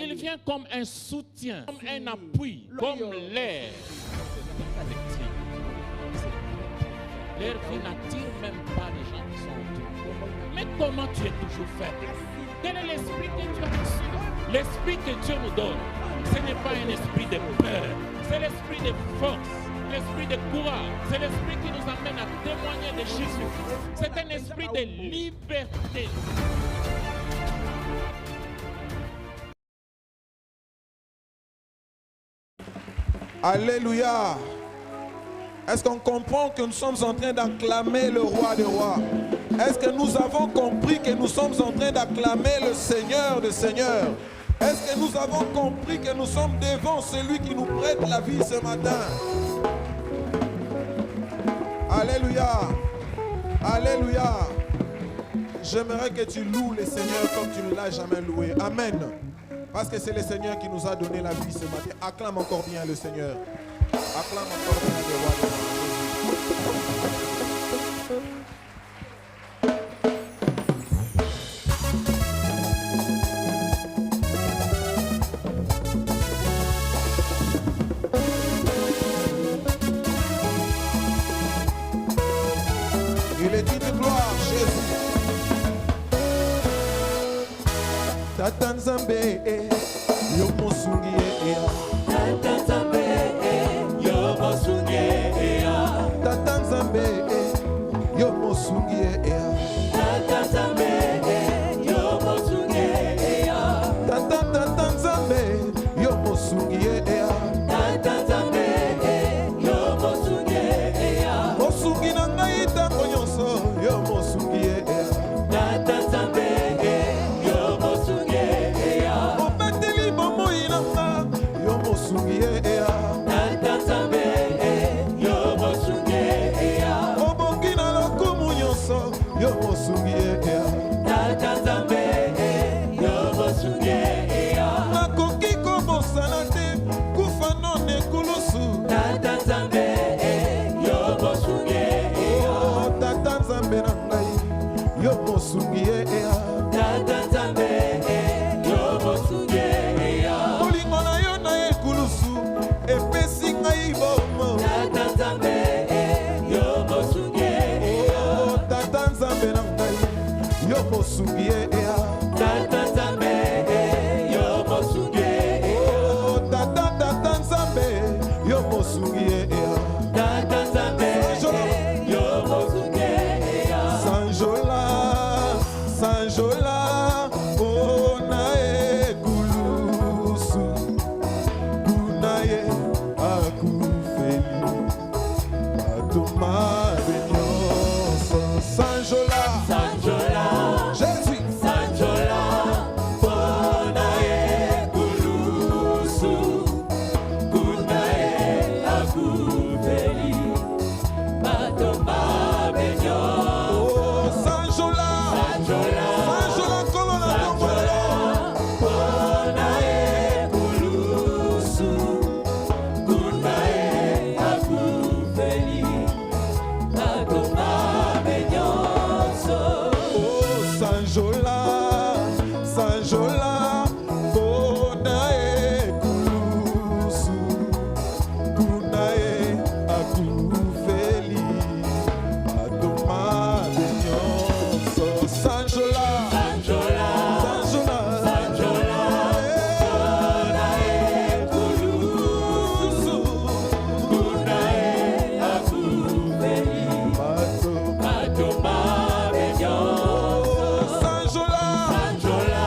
il vient comme un soutien, comme un appui, comme l'air. L'air qui n'attire même pas les gens qui sont autour. Mais comment tu es toujours faible? Quel est l'esprit que tu as reçu? L'esprit que Dieu nous donne, ce n'est pas un esprit de peur, c'est l'esprit de force, l'esprit de courage, c'est l'esprit qui nous amène à témoigner de Jésus. C'est un esprit de liberté. Alléluia. Est-ce qu'on comprend que nous sommes en train d'acclamer le roi des rois? Est-ce que nous avons compris que nous sommes en train d'acclamer le Seigneur des seigneurs? Est-ce que nous avons compris que nous sommes devant celui qui nous prête la vie ce matin? Alléluia. Alléluia. J'aimerais que tu loues le Seigneur comme tu ne l'as jamais loué. Amen. Parce que c'est le Seigneur qui nous a donné la vie ce matin. Acclame encore bien le Seigneur. Acclame encore bien le roi des rois. Il est une gloire, Jésus. Tata Nzambe, yo mosungi Tata Nzambe, yo mosungi Tata Nzambe, yo mosungi Tata Nzambe, yo mosungi Tata Nzambe, yo mosungi Tata Nzambe, yo mosungi mosungi na ngai tango nyonso, yo mosungi Tata Nzambe. Nakoki kobosana te kufa none kulusu Tata Nzambe yo mosungi Tata Nzambe na ngai yo mosungi Tata Nzambe yo mosungi molingo na yo na ekulusu epesi ngai bomo Tata Nzambe yo mosungi Tata Nzambe na ngai yo mosungi Tata Nzambe yo mosungi Tata Nzambe yo mosungi Tata Nzambe yo mosungi Sanjola Sanjola ona ekulusu kunaye akufeli atoma benyoso Sanjola Sanjola Jésus Sanjola bona ekulusu kunaye akufeli atoma benyoso Sanjola Sanjola Sanjola kolona tombola bona ekulusu kunaye akufeli atoma benyoso Sanjola Sanjola bona ekulusu kunaye akufeli atoma benyoso Sanjola Sanjola Sanjola Sanjola bona ekulusu kunaye akufeli atoma benyoso Sanjola Sanjola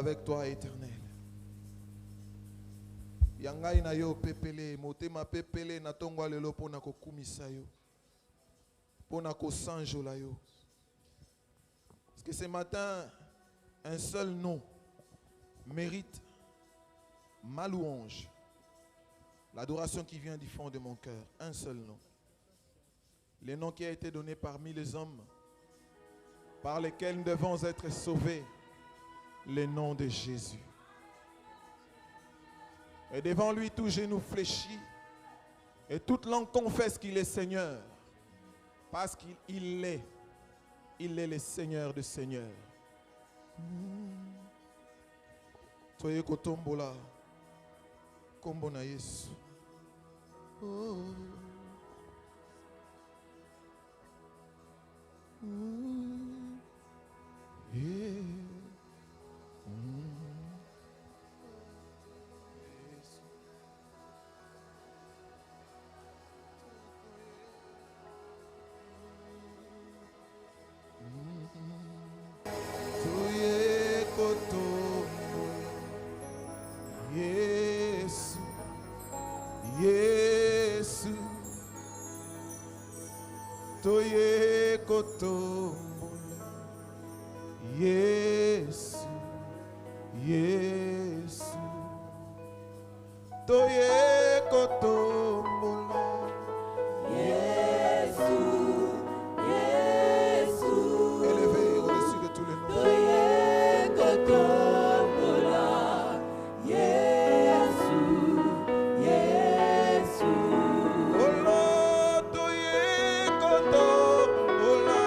avec toi, éternel. Yangai na yo pepele, motema pepele na tongwa lelo pona kokumisa yo. Pona kosanjola yo. Parce que ce matin, un seul nom mérite ma louange. L'adoration qui vient du fond de mon cœur. Un seul nom. Le nom qui a été donné parmi les hommes, par lesquels nous devons être sauvés. Le nom de Jésus. Et devant lui, tout genou fléchit. Et toute langue confesse qu'il est Seigneur. Parce qu'il est. Il est le Seigneur des Seigneurs. Soyez kotombola. Kombo na Yesu. Oh. Yeah. Toye kotombola. Yesu, Yesu. Toye kotombola. Yesu, Yesu. Élevez au-dessus de tous les noms. Toye kotombola. Yesu, Yesu. Oh Lord, toye kotombola.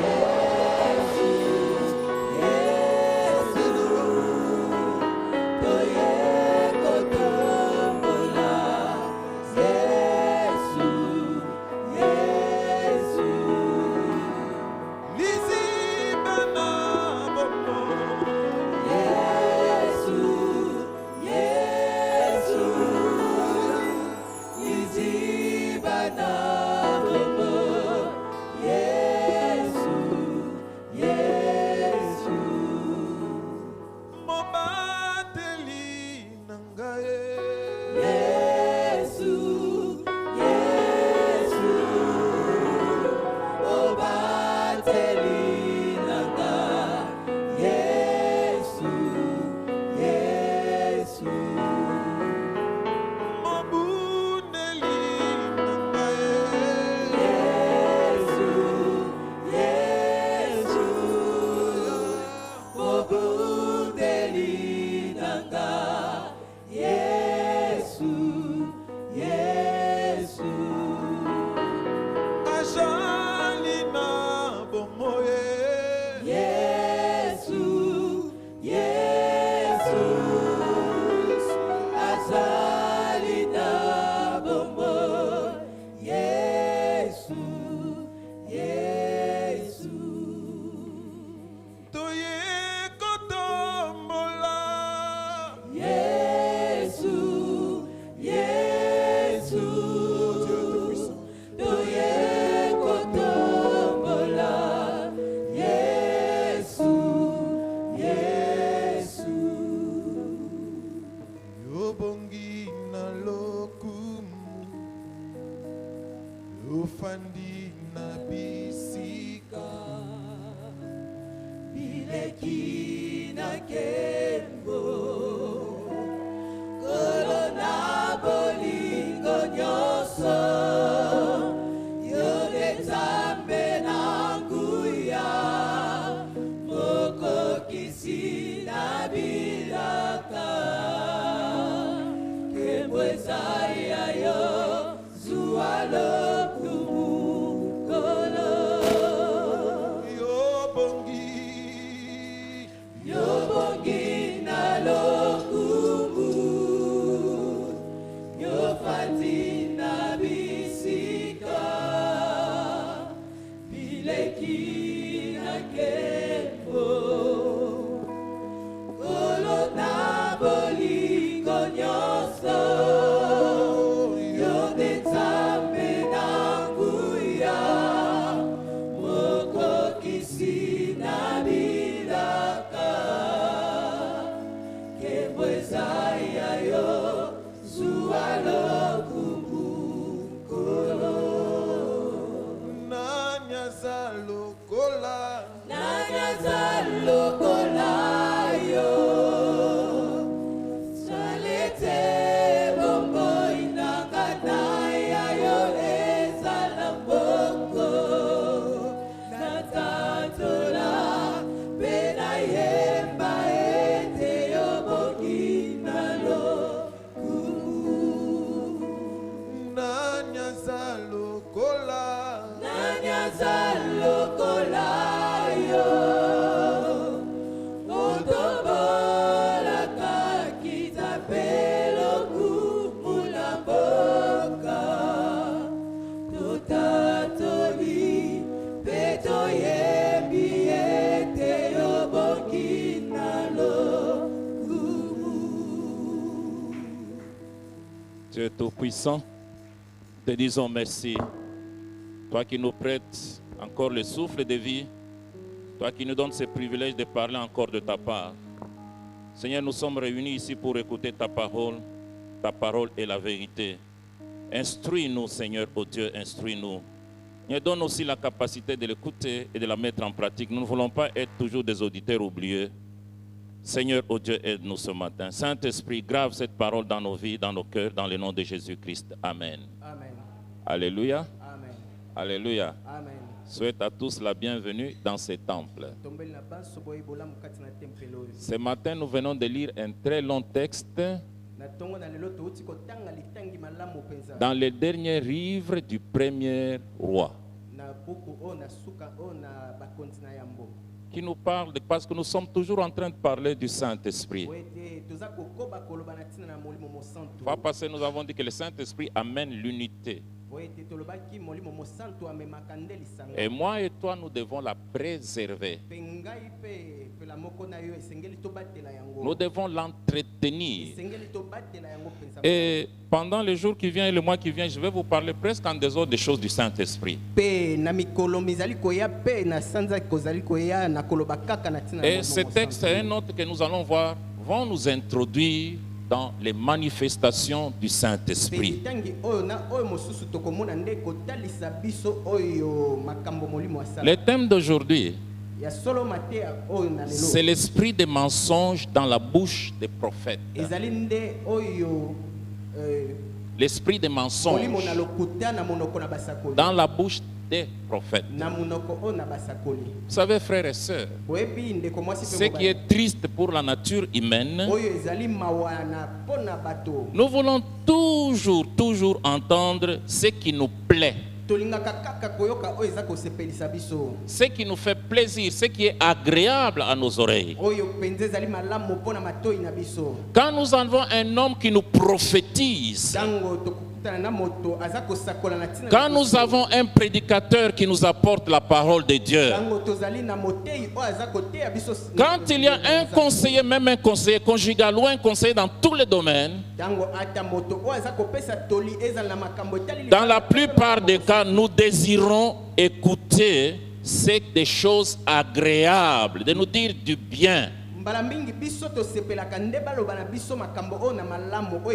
Yesu, Yesu. Toye kotombola. Yesu, Yesu. Lizibana bomo. Yesu, Yesu. Izibana bobo. Yesu, Yesu. Mobateli nangaye. Yesu, Yesu. Obateli nanga. Yesu, Yesu. Mobuneli nangaye. Yesu, Yesu. Obundeli nanga. Yesu, Yesu. Ajali na bomoye. Yesu, Yesu. Azali na bombo. Yesu, Yesu. Toye kotombola. Yesu, Yesu. Toye kotombola. Yesu, Yesu. Yobongi na lokumu. Yofandi na bisika. Bileki na kembo. Kolona bolingo nyoso. Yode zambe na nguya. Moko kisi na bilaka. Kembweza ya yo. Zualo kumu kolo. Yobongi. Yobongi na lokumu. Yofati na bisika. Bileki na kembo. Kolo na bolingo nyoso. Yode zambe na nguya. Moko kisi na bilaka. Kembweza ya yo. Zualo kumukolo. Nanyaza lokola. Nanyaza lokola yo. Salete bombo inangana ya yo ezala mboko. Natatola pena yemba ete yo bongi nalo kumu. Nanyaza lokola. Nanyaza lokola yo. Otombola kakita pelo kumula boka. Totatoli peto yembi ete yo bongi nalo kumu. Dieu Tout-Puissant, te disons merci. Toi qui nous prêtes encore le souffle de vie, toi qui nous donnes ce privilège de parler encore de ta part. Seigneur, nous sommes réunis ici pour écouter ta parole est la vérité. Instruis-nous, Seigneur, oh Dieu, instruis-nous. Il donne aussi la capacité de l'écouter et de la mettre en pratique. Nous ne voulons pas être toujours des auditeurs oublieux. Seigneur, oh Dieu, aide-nous ce matin. Saint-Esprit, grave cette parole dans nos vies, dans nos cœurs, dans le nom de Jésus-Christ. Amen. Amen. Alléluia. Amen. Alléluia. Amen. Souhaite à tous la bienvenue dans ce temple. Ce matin, nous venons de lire un très long texte dans le dernier livre du premier roi, qui nous parle, parce que nous sommes toujours en train de parler du Saint-Esprit. Fois passé, nous avons dit que le Saint-Esprit amène l'unité. Et moi et toi, nous devons la préserver. Nous devons l'entretenir. Et pendant les jours qui viennent et le mois qui vient, je vais vous parler presque en dehors des choses du Saint-Esprit. Et ce texte et un autre que nous allons voir vont nous introduire dans les manifestations du Saint-Esprit. Le thème d'aujourd'hui, c'est l'esprit des mensonges dans la bouche des prophètes. L'esprit des mensonges dans la bouche des prophètes. Vous savez, frères et sœurs, ce qui est triste pour la nature humaine, nous voulons toujours entendre ce qui nous plaît, ce qui nous fait plaisir, ce qui est agréable à nos oreilles. Quand nous avons un homme qui nous prophétise, quand nous avons un prédicateur qui nous apporte la parole de Dieu, quand il y a un conseiller, même un conseiller conjugal ou un conseiller dans tous les domaines, dans la plupart des cas, nous désirons écouter des choses agréables, de nous dire du bien.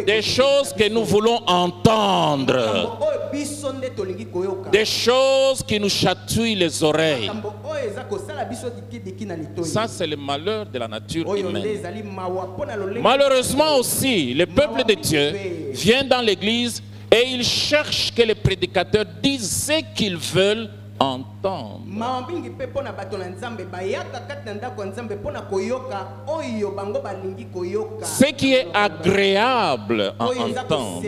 Des choses que nous voulons entendre. Des choses qui nous chatouillent les oreilles. Ça, c'est le malheur de la nature humaine. Malheureusement aussi, le peuple de Dieu vient dans l'église et il cherche que les prédicateurs disent ce qu'ils veulent entendre. Ce qui est agréable à entendre.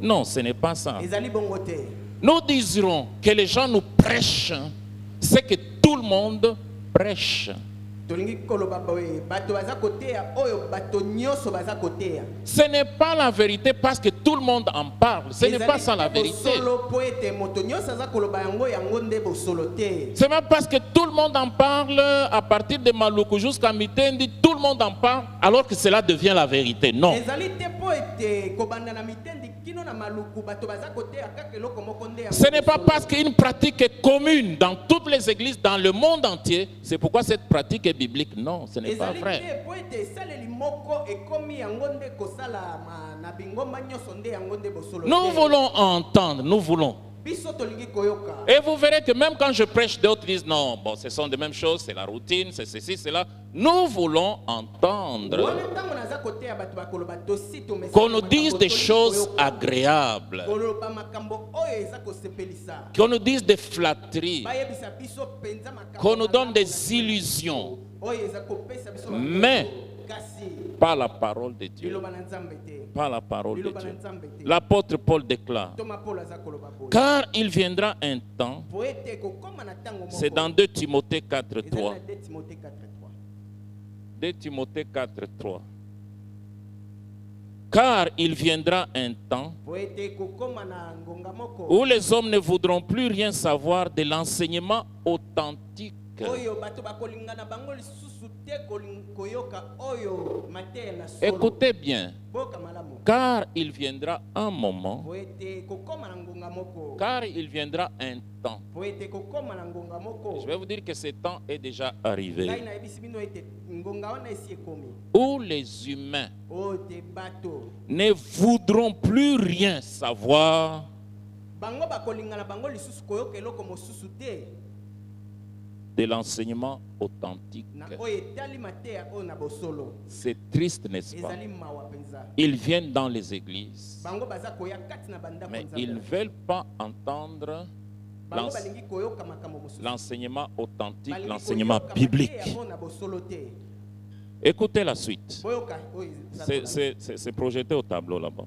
Non, ce n'est pas ça. Nous diserons que les gens nous prêchent ce que tout le monde prêche. Ce n'est pas la vérité parce que tout le monde en parle. Ce n'est pas ça la vérité. C'est même parce que tout le monde en parle à partir de Maluku jusqu'à Mitendi, tout le monde en parle alors que cela devient la vérité. Non. Ce n'est pas parce qu'une pratique est commune dans toutes les églises dans le monde entier, c'est pourquoi cette pratique est biblique. Non, ce n'est pas vrai. Nous voulons entendre, nous voulons. Et vous verrez que même quand je prêche, d'autres disent non, bon, ce sont les mêmes choses, c'est la routine, c'est ceci, c'est là. Nous voulons entendre qu'on nous dise des choses agréables, qu'on nous dise des flatteries, qu'on nous donne des illusions, mais pas la parole de Dieu. Pas la parole de Dieu. L'apôtre Paul déclare, car il viendra un temps, c'est dans 2 Timothée 4.3. 2 Timothée 4.3. Car il viendra un temps où les hommes ne voudront plus rien savoir de l'enseignement authentique. Écoutez bien, car il viendra un moment, car il viendra un temps. Je vais vous dire que ce temps est déjà arrivé, où les humains ne voudront plus rien savoir bango bakolingana bango lisusu koyoka eloko mosusu te de l'enseignement authentique. na oyo etalima te ya oyo na bosolo. C'est triste, n'est-ce pas? Ezali mawa penza. Ils viennent dans les églises, Bango baza koya kati na bandako mais nzambe. ils ne veulent pas entendre Bango balingi koyoka makambo mosusu. l'enseignement authentique, Balingi l'enseignement koyoka biblique. mateya oyo na bosolo te. Écoutez la suite. Boyoka oyo eza kolanda. C'est projeté au tableau là-bas.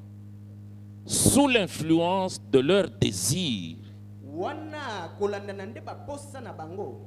Sous l'influence de leurs désirs, Wana kolanda na nde baposa na bango.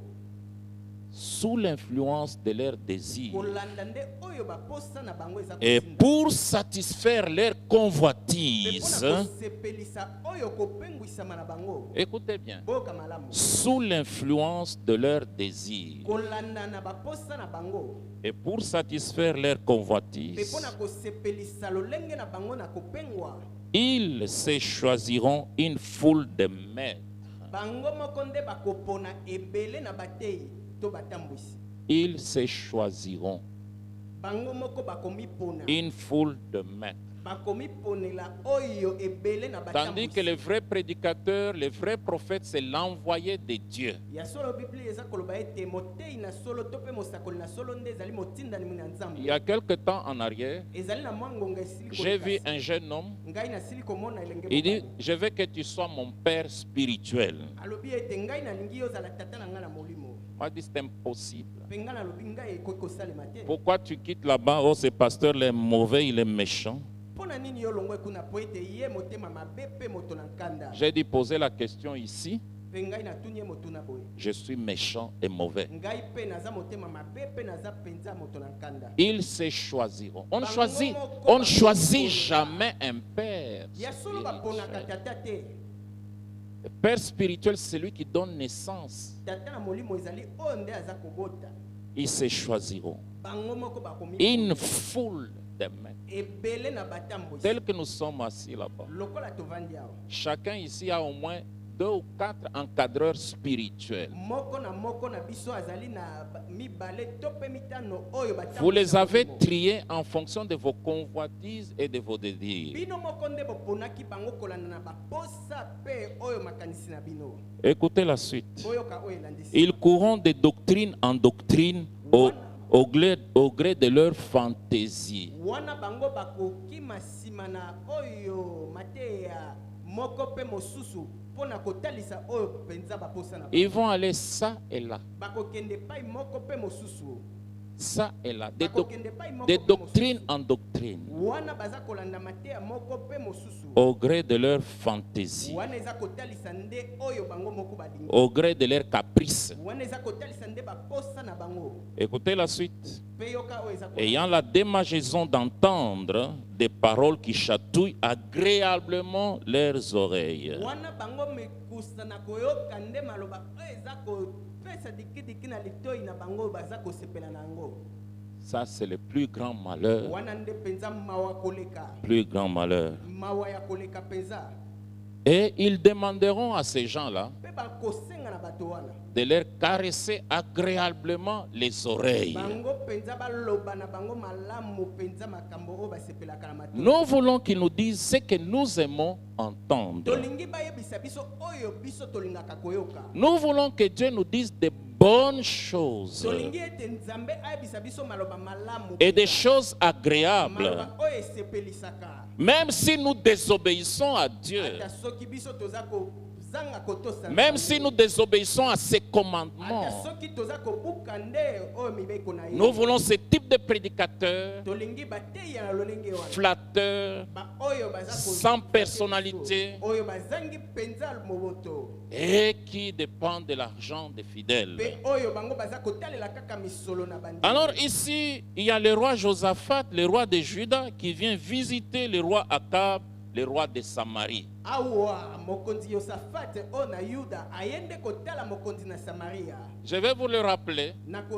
sous l'influence de leurs désirs, Kolanda nde oyo baposa na bango eza et kosinda. pour satisfaire leurs Pe convoitises, mpona kosepelisa oyo kopengwisama na bango. écoutez bien, Boyoka malamu. sous l'influence de leurs désirs, Kolanda na baposa na bango. et pour satisfaire leurs Pe convoitises, mpona kosepelisa lolenge na bango na kopengwa. ils se choisiront une foule de maîtres. Bango moko nde bakopona ebele na batei to batambwisi. Ils se choisiront Bango moko bakomipona. une foule de maîtres. Bakomiponela oyo ebele na Tandis que batambwisi. le vrai prédicateur, le vrai prophète, c'est l'envoyé de Dieu. Ya solo Biblia eza koloba ete motei na solo to pe mosakoli na solo nde ezali motindani muna nzambe. Il y a quelque temps en arrière, Ezali na mwa ngonga esili j'ai vu kolekasi. un jeune homme, Ngai nasili komona elenge il dit, mobali. je veux que tu sois mon père spirituel. Alobi ete ngai nalingi ozala tata na ngai na molimo. Moi, je dis, c'est impossible. Mpe ngai nalobi ngai ekoki kosalema te. Pourquoi tu quittes là-bas? Oh, ce pasteur, il est mauvais, il est méchant. Mpo na nini yo longwa ekuna po ete ye motema mabe mpe moto na nkanda. J'ai dit, poser la question ici. Mpe ngai natuni ye moto na boye. Je suis méchant et mauvais. Ngai mpe naza motema mabe mpe naza penza moto na nkanda. Ils se choisiront. On ne choisit jamais un père Ya solo baponaka spirituel. tata te. Le père spirituel, c'est celui qui donne naissance. Tata na molimo ezali oyo nde aza kobota. Ils se choisiront Bango moko bakomi. une foule de maîtres. Ebele na batambwisi. Tel que nous sommes assis là-bas. Lokola tovandi awa. Chacun ici a au moins 2 ou 4 encadreurs spirituels. Moko na biso azali na mibale to pe mitano oyo batambwisi. Vous les na avez molimo. triés en fonction de vos convoitises et de vos désirs. Bino moko nde boponaki bango kolanda na baposa pe oyo makanisi na bino. Écoutez la suite. Boyoka oyo elandisi. Ils courront de doctrine en doctrine au gré de leur fantaisie. Wana bango bakokima nsima na oyo mateya moko pe mosusu mpona kotalisa oyo penza baposa na bango. Ils vont aller ça et là, Bakokende pai moko pe mosusu. ça et là, de Bakokende pai moko de pe doctrine mosusu. en doctrine, Wana baza kolanda mateya moko pe mosusu. au gré de leur fantaisie, Wana eza kotalisa nde oyo bango moko balingi. au gré de leur caprice. Wana eza kotalisa nde baposa na bango. Écoutez la suite. Pe yoka oyo eza kolanda. Ayant la démangeaison d'entendre des paroles qui chatouillent agréablement leurs oreilles. Wana bango mekusa na koyoka nde maloba oyo eza kopesa dikidiki na litoi na bango oyo baza kosepela na yango. Ça, c'est le plus grand malheur. Wana nde penza mawa koleka. Plus grand malheur. Mawa ya koleka penza. Et ils demanderont à ces gens-là Pe bakosenga na bato wana. de leur caresser agréablement les oreilles. Bango penza baloba na bango malamu penza makambo oyo basepelaka na matoi. Nous voulons qu'ils nous disent ce que nous aimons entendre. Tolingi bayebisa biso oyo biso tolingaka koyoka. Nous voulons que Dieu nous dise de bonnes choses Tolingi ete nzambe ayebisa biso maloba malamu. et des choses agréables. Maloba oyo esepelisaka. Même si nous désobéissons à Dieu, Ata soki biso toza kozanga kotosa. même si nous désobéissons à ses commandements, Ata soki toza kobuka nde oyo mibeko na ye. nous voulons ce type de prédicateurs Tolingi bateya na lolenge wana. flatteurs, Ba oyo baza ko- sans personnalité oyo bazangi penza moboto. et qui dépendent de l'argent des fidèles. Pe oyo bango baza kotalela kaka misolo na bandi. Alors ici, il y a le roi Josaphat, le roi de Juda, qui vient visiter le roi Akab, le roi de Samarie. Awa mokonzi Yosafat o na Yuda ayende kotala mokonzi na Samaria. Je vais vous le rappeler. Nako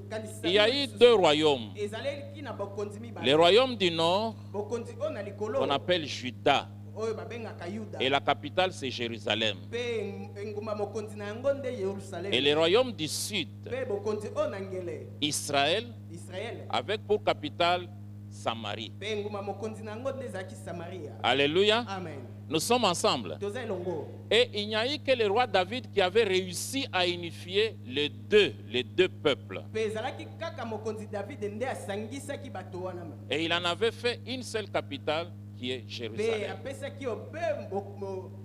kanisa. Il y a eu 2 royaumes. Ezaleli na bokonzi mibale. Le royaume du nord, Bokonzi o na likolo. qu'on appelle Juda, Oyo babengaka Yuda. et la capitale c'est Jérusalem. Pe nguma mokonzi na yango nde Yerusalem. Et le royaume du sud, Pe bokonzi o na ngele Israël, Israël. avec pour capitale Samarie. Pe nguma mokonzi nango nde ezalaki Samaria. Alléluia. Amen. Nous sommes ensemble. Toza elongo. Et il n'y a eu que le roi David qui avait réussi à unifier les deux peuples. Pe ezalaki kaka mokonzi David nde asangisaki bato wana. Et il en avait fait une seule capitale qui est Pe Jérusalem. apesaki obe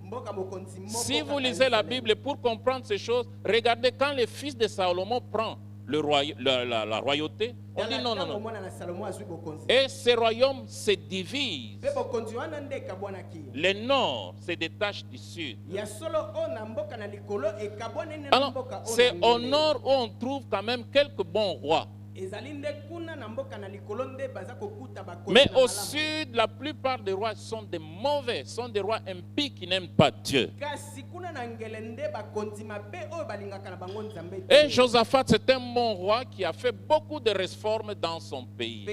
mboka mokonzi moko. Si vous kaka lisez la Yerusalem. Bible pour comprendre ces choses, regardez quand le fils de Salomon prend la royauté, on dit non, non, non. Et ces royaumes se divisent. Le nord se détache du sud. Alors, c'est au nord où on trouve quand même quelques bons rois. Mais au sud, la plupart des rois sont des mauvais, sont des rois impies qui n'aiment pas Dieu. Et Josaphat, c'est un bon roi qui a fait beaucoup de réformes dans son pays.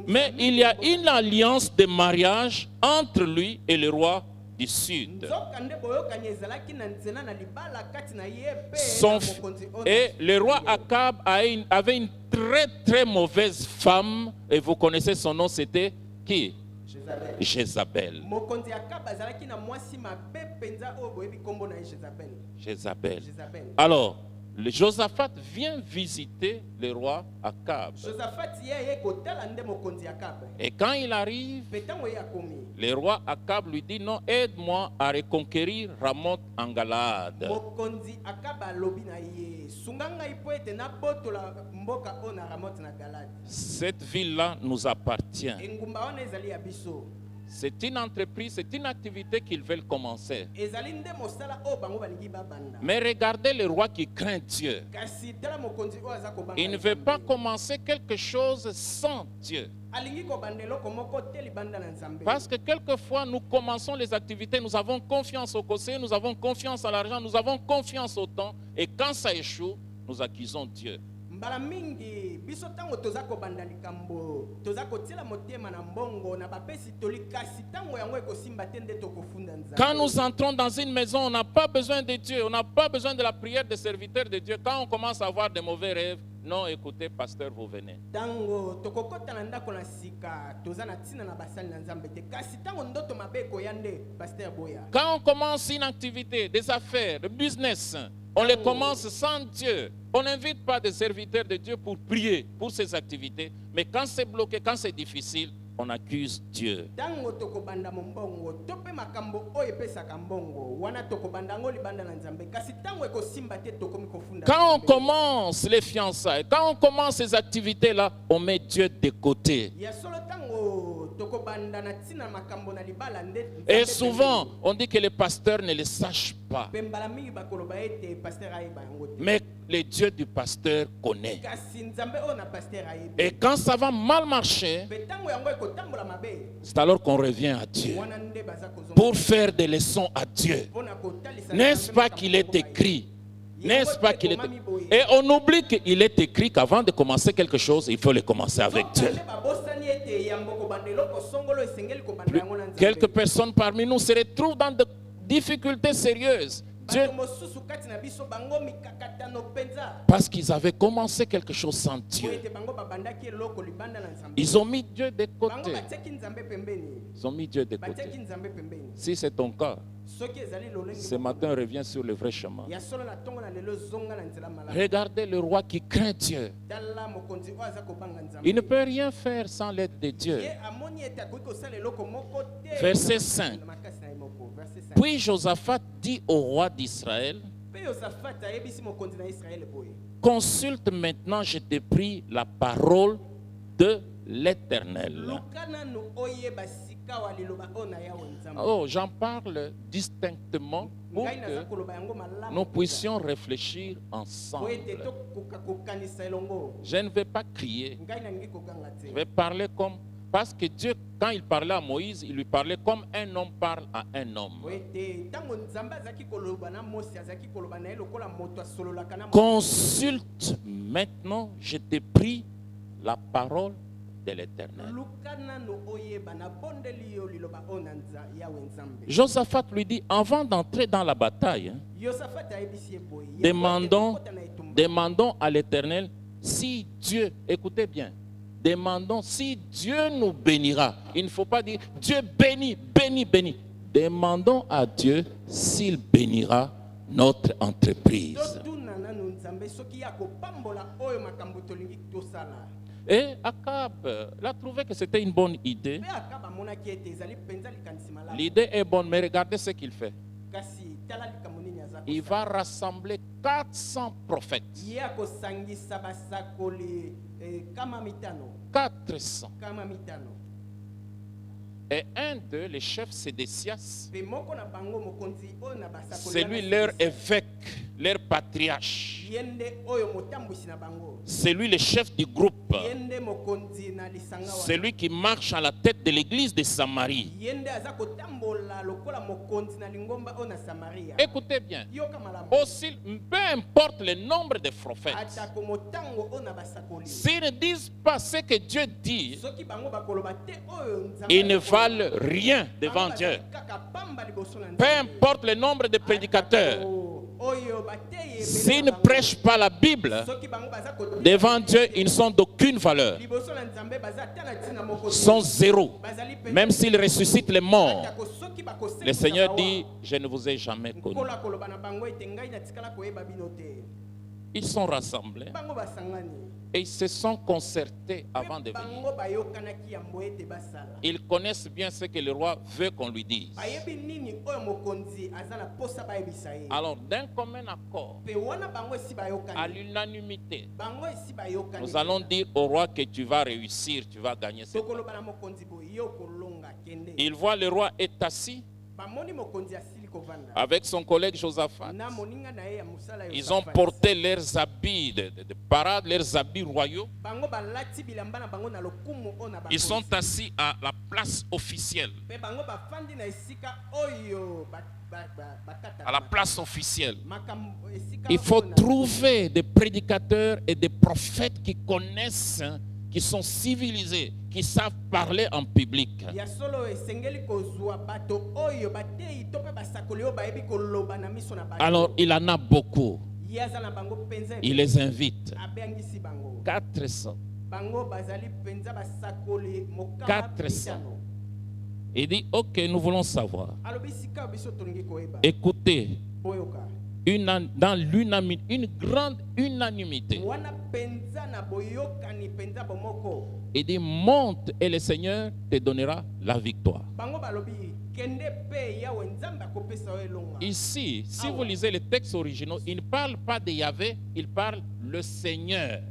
Mais il y a une alliance de mariage entre lui et le roi du sud. Et le roi Akab avait une très très mauvaise femme, et vous connaissez son nom, c'était qui? Jézabel. Jézabel. Alors, le Josaphat vient visiter le roi Akab. Et quand il arrive, le roi Akab lui dit non, aide-moi à reconquérir Ramoth en Galade. Cette ville-là nous appartient. C'est une entreprise, c'est une activité qu'ils veulent commencer. Mais regardez le roi qui craint Dieu. Il ne veut pas commencer quelque chose sans Dieu. Parce que quelquefois, nous commençons les activités, nous avons confiance au conseil, nous avons confiance à l'argent, nous avons confiance au temps. Et quand ça échoue, nous accusons Dieu. Quand nous entrons dans une maison, on n'a pas besoin de Dieu, on n'a pas besoin de la prière des serviteurs de Dieu. Quand on commence à avoir des mauvais rêves, non, écoutez, pasteur, vous venez. Quand on commence une activité, des affaires, de business, on les commence sans Dieu. On n'invite pas des serviteurs de Dieu pour prier pour ces activités. Mais quand c'est bloqué, quand c'est difficile, on accuse Dieu. Quand on commence les fiançailles, quand on commence ces activités-là, on met Dieu de côté. Et souvent, on dit que les pasteurs ne le sachent pas. Mais le Dieu du pasteur connaît. Et quand ça va mal marcher, c'est alors qu'on revient à Dieu pour faire des leçons à Dieu. N'est-ce pas qu'il est écrit? N'est-ce pas qu'il est écrit? Et on oublie qu'il est écrit qu'avant de commencer quelque chose, il faut le commencer avec Dieu. Quelques personnes parmi nous se retrouvent dans des difficultés sérieuses. Dieu, parce qu'ils avaient commencé quelque chose sans Dieu. Ils ont mis Dieu de côté. Ils ont mis Dieu de côté. Si c'est ton cas, ce matin revient sur le vrai chemin. Regardez le roi qui craint Dieu. Il ne peut rien faire sans l'aide de Dieu. Verset 5. Puis Josaphat dit au roi d'Israël, consulte maintenant, je te prie, la parole de l'Éternel. Oh, j'en parle distinctement pour que nous puissions réfléchir ensemble. Je ne vais pas crier. Je vais parler comme... Parce que Dieu, quand il parlait à Moïse, il lui parlait comme un homme parle à un homme. Consulte maintenant, je te prie, la parole de l'Éternel. Josaphat lui dit, avant d'entrer dans la bataille, demandons à l'Éternel si Dieu, écoutez bien, demandons si Dieu nous bénira. Il ne faut pas dire Dieu bénit, bénit, bénit. Demandons à Dieu s'il bénira notre entreprise. Et Akab a trouvé que c'était une bonne idée. L'idée est bonne, mais regardez ce qu'il fait. Il va rassembler 400 prophètes. 400. Et un d'eux, le chef Sédécias, c'est lui leur évêque, leur patriarche. C'est lui le chef du groupe. C'est lui qui marche à la tête de l'église de Samarie. Écoutez bien, aussi, peu importe le nombre de prophètes, s'ils ne disent pas ce que Dieu dit, ils ne valent rien devant Dieu. Peu importe le nombre de prédicateurs, s'ils ne prêchent pas la Bible, devant Dieu, ils ne sont d'aucune valeur. Ils sont zéro. Même s'ils ressuscitent les morts, le Seigneur dit, je ne vous ai jamais connu. Ils sont rassemblés et ils se sont concertés avant de venir. Ils connaissent bien ce que le roi veut qu'on lui dise. Alors, d'un commun accord, à l'unanimité, nous allons dire au roi que tu vas réussir, tu vas gagner cette bataille. Il voit le roi est assis avec son collègue Josaphat. Ils ont porté leurs habits de parade, leurs habits royaux. Ils sont assis à la place officielle. À la place officielle. Il faut trouver des prédicateurs et des prophètes qui connaissent, qui sont civilisés, qui savent parler en public. Alors, il en a beaucoup. Il les invite. 400. 400. Il dit, ok, nous voulons savoir. Écoutez, dans une grande unanimité. Il dit, monte et le Seigneur te donnera la victoire. Ici, si vous lisez les textes originaux, il ne parle pas de Yahvé, il parle le Seigneur.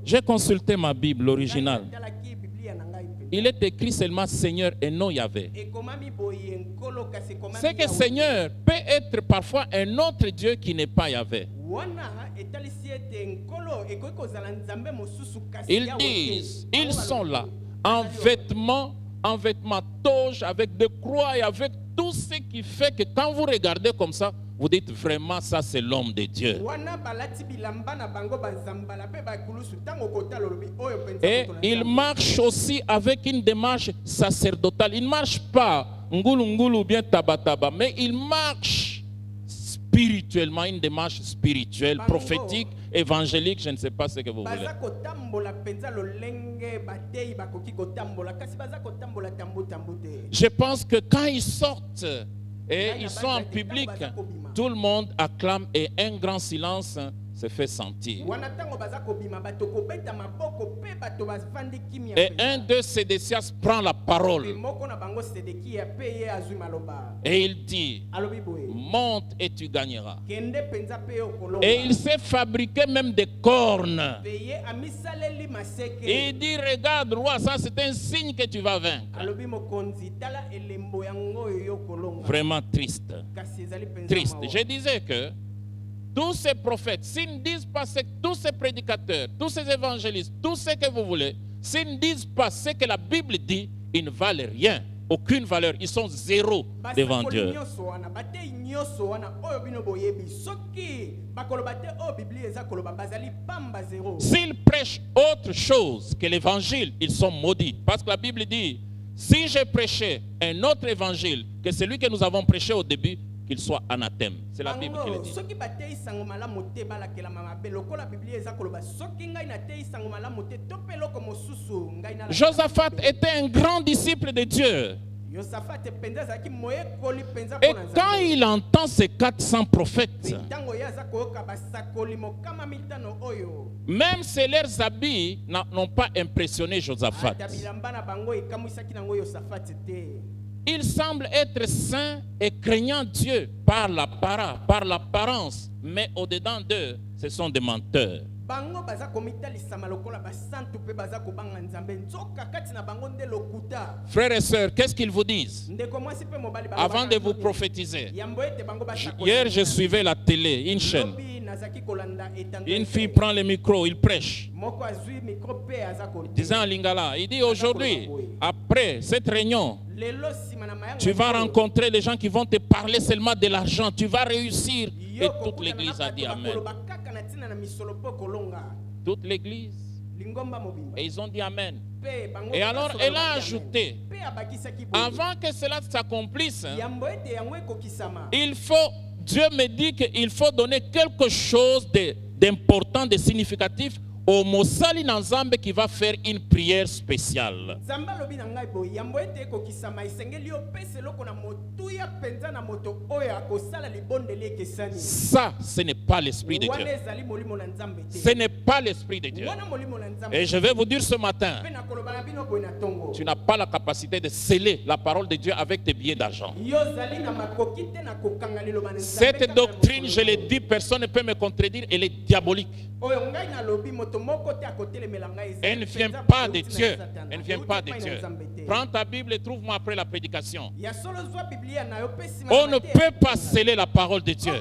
J'ai consulté ma Bible originale. Il est écrit seulement Seigneur et non Yahvé. C'est que Seigneur peut être parfois un autre Dieu qui n'est pas Yahvé. Ils disent, ils sont là, en vêtements toge, avec des croix et avec tout ce qui fait que quand vous regardez comme ça, vous dites vraiment ça c'est l'homme de Dieu. Et il marche aussi avec une démarche sacerdotale. Il ne marche pas ngulu ngulu ou bien tabataba, mais il marche spirituellement, une démarche spirituelle, prophétique, évangélique, je ne sais pas ce que vous voulez. Je pense que quand ils sortent et ils sont en public, tout le monde acclame et un grand silence se fait sentir. Et un de Sédécias prend la parole et il dit, monte et tu gagneras. Et il s'est fabriqué même des cornes. Et il dit, regarde roi, ça c'est un signe que tu vas vaincre. Vraiment triste. Triste. Je disais que tous ces prophètes, s'ils ne disent pas tous ces prédicateurs, tous ces évangélistes, tout ce que vous voulez, s'ils ne disent pas ce que la Bible dit, ils ne valent rien, aucune valeur, ils sont zéro devant Dieu. S'ils prêchent autre chose que l'évangile, ils sont maudits. Parce que la Bible dit, si j'ai prêché un autre évangile que celui que nous avons prêché au début, qu'il soit anathème. C'est la Bible qui le dit. Soki batei sango malamu te balakela mamabe lokola Biblia eza koloba soki ngai na tei sango malamu te tope loko mosusu ngai na. Josaphat était un grand disciple de Dieu. Et quand il entend ces 400 prophètes, même si leurs habits n'ont pas impressionné Josaphat, il semble être saint et craignant Dieu par l'apparence, mais au-dedans d'eux, ce sont des menteurs. Frères et sœurs, qu'est-ce qu'ils vous disent avant de vous prophétiser? Hier, je suivais la télé, une chaîne. Une fille prend le micro, il prêche. Disant à Lingala, il dit aujourd'hui, après cette réunion, tu vas rencontrer des gens qui vont te parler seulement de l'argent. Tu vas réussir. Et toute l'église a dit Amen. Toute l'église. Et ils ont dit Amen. Et alors elle a ajouté, avant que cela s'accomplisse, Dieu me dit qu'il faut donner quelque chose d'important, de significatif au Mosali Nanzambe qui va faire une prière spéciale. Ça, ce n'est pas l'Esprit de Dieu. Ce n'est pas l'Esprit de Dieu. Et je vais vous dire ce matin, tu n'as pas la capacité de sceller la parole de Dieu avec tes billets d'argent. Cette doctrine, je l'ai dit, personne ne peut me contredire, elle est diabolique. Elle ne vient pas de Dieu. Elle ne vient pas de Dieu. Prends ta Bible et trouve-moi après la prédication. On ne peut pas sceller la parole de Dieu.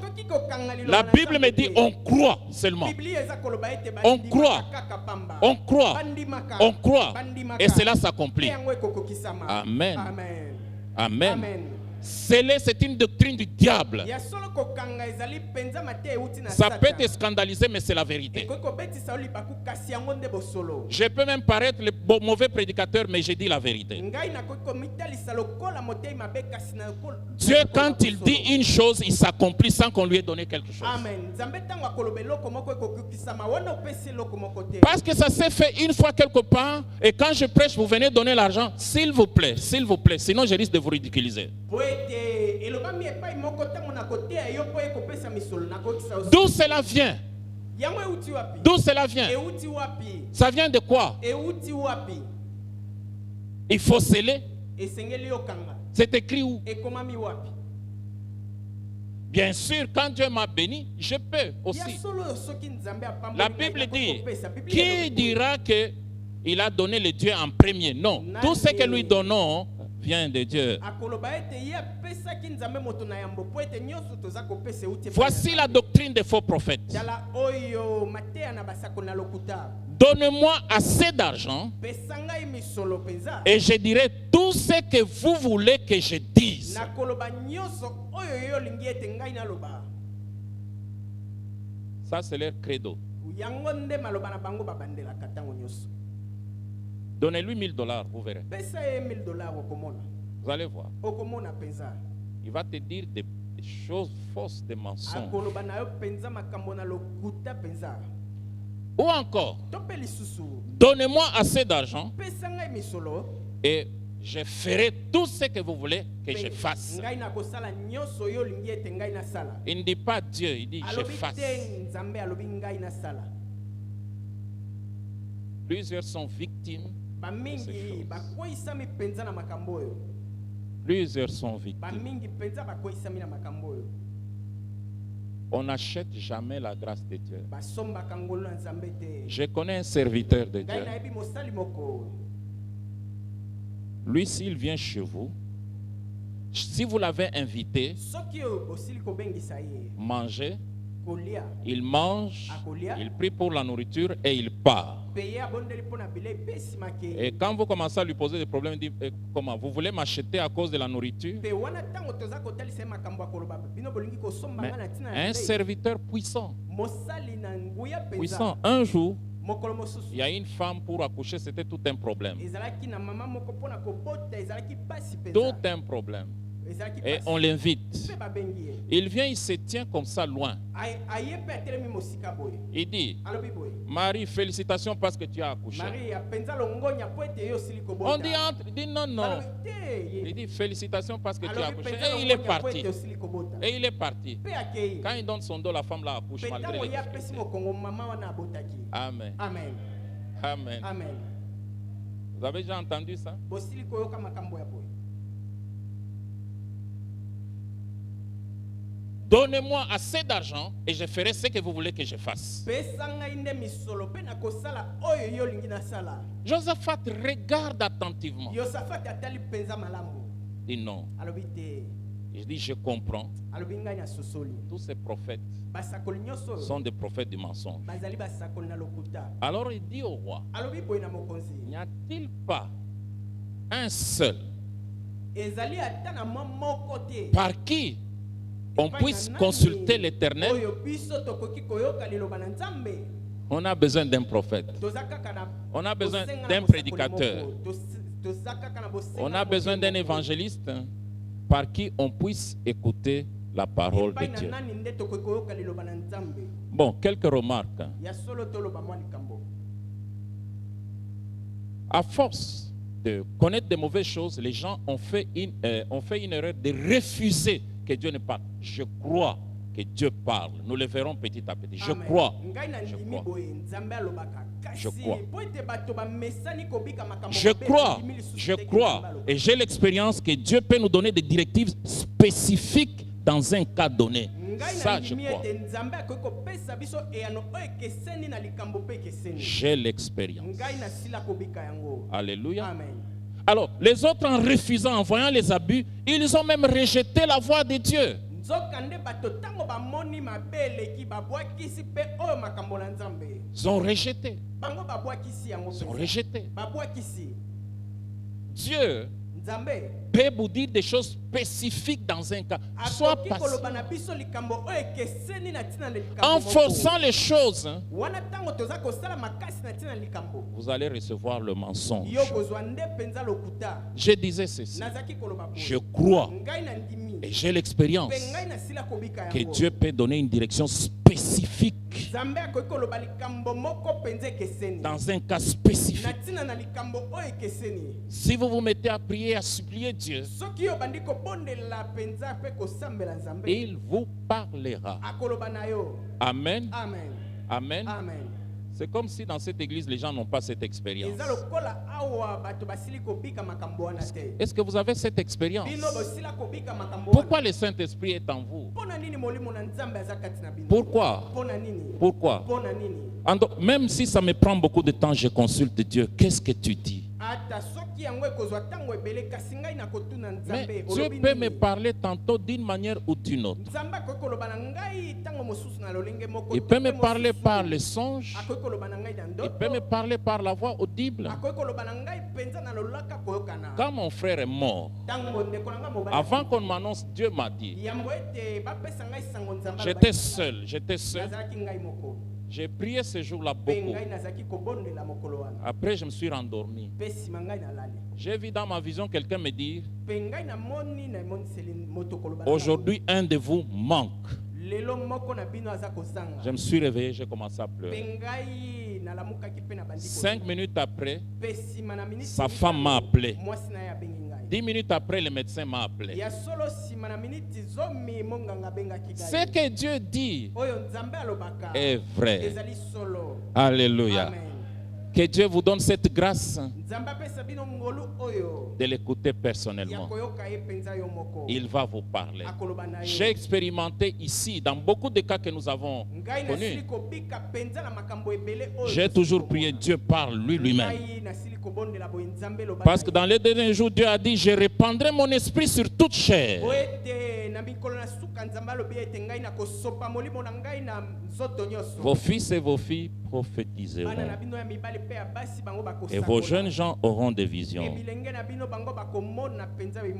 La Bible me dit on croit seulement. On croit. On croit. On croit. Et cela s'accomplit. Amen. Amen. Sceller, c'est une doctrine du diable. Ça peut te scandaliser, mais c'est la vérité. Je peux même paraître le mauvais prédicateur, mais je dis la vérité. Dieu, quand il dit une chose, il s'accomplit sans qu'on lui ait donné quelque chose. Parce que ça s'est fait une fois quelque part, et quand je prêche, vous venez donner l'argent, s'il vous plaît, sinon je risque de vous ridiculiser. D'où cela vient? D'où cela vient? Ça vient de quoi? Il faut sceller. C'est écrit où? Bien sûr, quand Dieu m'a béni, je peux aussi. La Bible dit, qui dira qu'il a donné le Dieu en premier? Non, tout ce que lui donnons vient de Dieu. Voici la doctrine des faux prophètes. Donnez-moi assez d'argent et je dirai tout ce que vous voulez que je dise. Ça, c'est leur credo. Donnez-lui $1000, vous verrez. Vous allez voir. Il va te dire des choses fausses, des mensonges. Ou encore, donnez-moi assez d'argent et je ferai tout ce que vous voulez que je fasse. Il ne dit pas Dieu, il dit je fasse. Plusieurs sont victimes. Plusieurs sont victimes. On n'achète jamais la grâce de Dieu. Je connais un serviteur de Dieu. Lui, s'il vient chez vous, si vous l'avez invité, manger, il mange, il prie pour la nourriture et il part. Et quand vous commencez à lui poser des problèmes, il dit comment? Vous voulez m'acheter à cause de la nourriture? Mais un serviteur puissant. Puissant. Un jour, il y a une femme pour accoucher, c'était tout un problème. Tout un problème. Et on l'invite. Il vient, il se tient comme ça loin. Il dit, Marie, félicitations parce que tu as accouché. On dit entre, il dit non, non. Il dit félicitations parce que tu as accouché. Et il est parti. Et il est parti. Quand il donne son dos, la femme l'a accouché malgré les difficultés. Amen. Amen. Amen. Amen. Vous avez déjà entendu ça? Donnez-moi assez d'argent et je ferai ce que vous voulez que je fasse. Josaphat regarde attentivement. Il dit non. Il dit je comprends. Tous ces prophètes sont des prophètes du mensonge. Alors il dit au roi, n'y a-t-il pas un seul par qui on puisse consulter l'Éternel? On a besoin d'un prophète. On a besoin d'un prédicateur. On a besoin d'un évangéliste par qui on puisse écouter la parole de Dieu. Bon, quelques remarques. À force de connaître de mauvaises choses, les gens ont fait une erreur de refuser que Dieu ne parle. Je crois que Dieu parle. Nous le verrons petit à petit. Je crois. Je crois. Je crois. Je crois. Je crois. Et j'ai l'expérience que Dieu peut nous donner des directives spécifiques dans un cas donné. Ça, je crois. J'ai l'expérience. Alléluia. Alors, les autres, en refusant, en voyant les abus, ils ont même rejeté la voix de Dieu. Ils ont rejeté. Ils ont rejeté. Dieu peut vous dire des choses spécifiques dans un cas. Soit patient. En forçant les choses, vous allez recevoir le mensonge. Je disais ceci. Je crois et j'ai l'expérience que Dieu peut donner une direction spécifique dans un cas spécifique. Si vous vous mettez à prier, à supplier Dieu, il vous parlera. Amen. Amen. C'est comme si dans cette église, les gens n'ont pas cette expérience. Est-ce que vous avez cette expérience? Pourquoi le Saint-Esprit est en vous? Pourquoi? Pourquoi? Même si ça me prend beaucoup de temps, je consulte Dieu. Qu'est-ce que tu dis? Mais Dieu peut me parler tantôt d'une manière ou d'une autre. Il peut me parler par les songes. Il peut me parler par la voix audible. Quand mon frère est mort, avant qu'on m'annonce, Dieu m'a dit. J'étais seul. J'ai prié ce jour-là beaucoup. Après, je me suis rendormi. J'ai vu dans ma vision quelqu'un me dire, aujourd'hui, un de vous manque. Je me suis réveillé, j'ai commencé à pleurer. 5 minutes après, sa femme m'a appelé. 10 minutes après, le médecin m'a appelé. Ce que Dieu dit est vrai. Alléluia. Amen. Que Dieu vous donne cette grâce de l'écouter personnellement. Il va vous parler. J'ai expérimenté ici, dans beaucoup de cas que nous avons connus. J'ai toujours prié, Dieu parle lui-même. Parce que dans les derniers jours, Dieu a dit, je répandrai mon esprit sur toute chair. Vos fils et vos filles prophétiseront. Et vos jeunes gens auront des visions.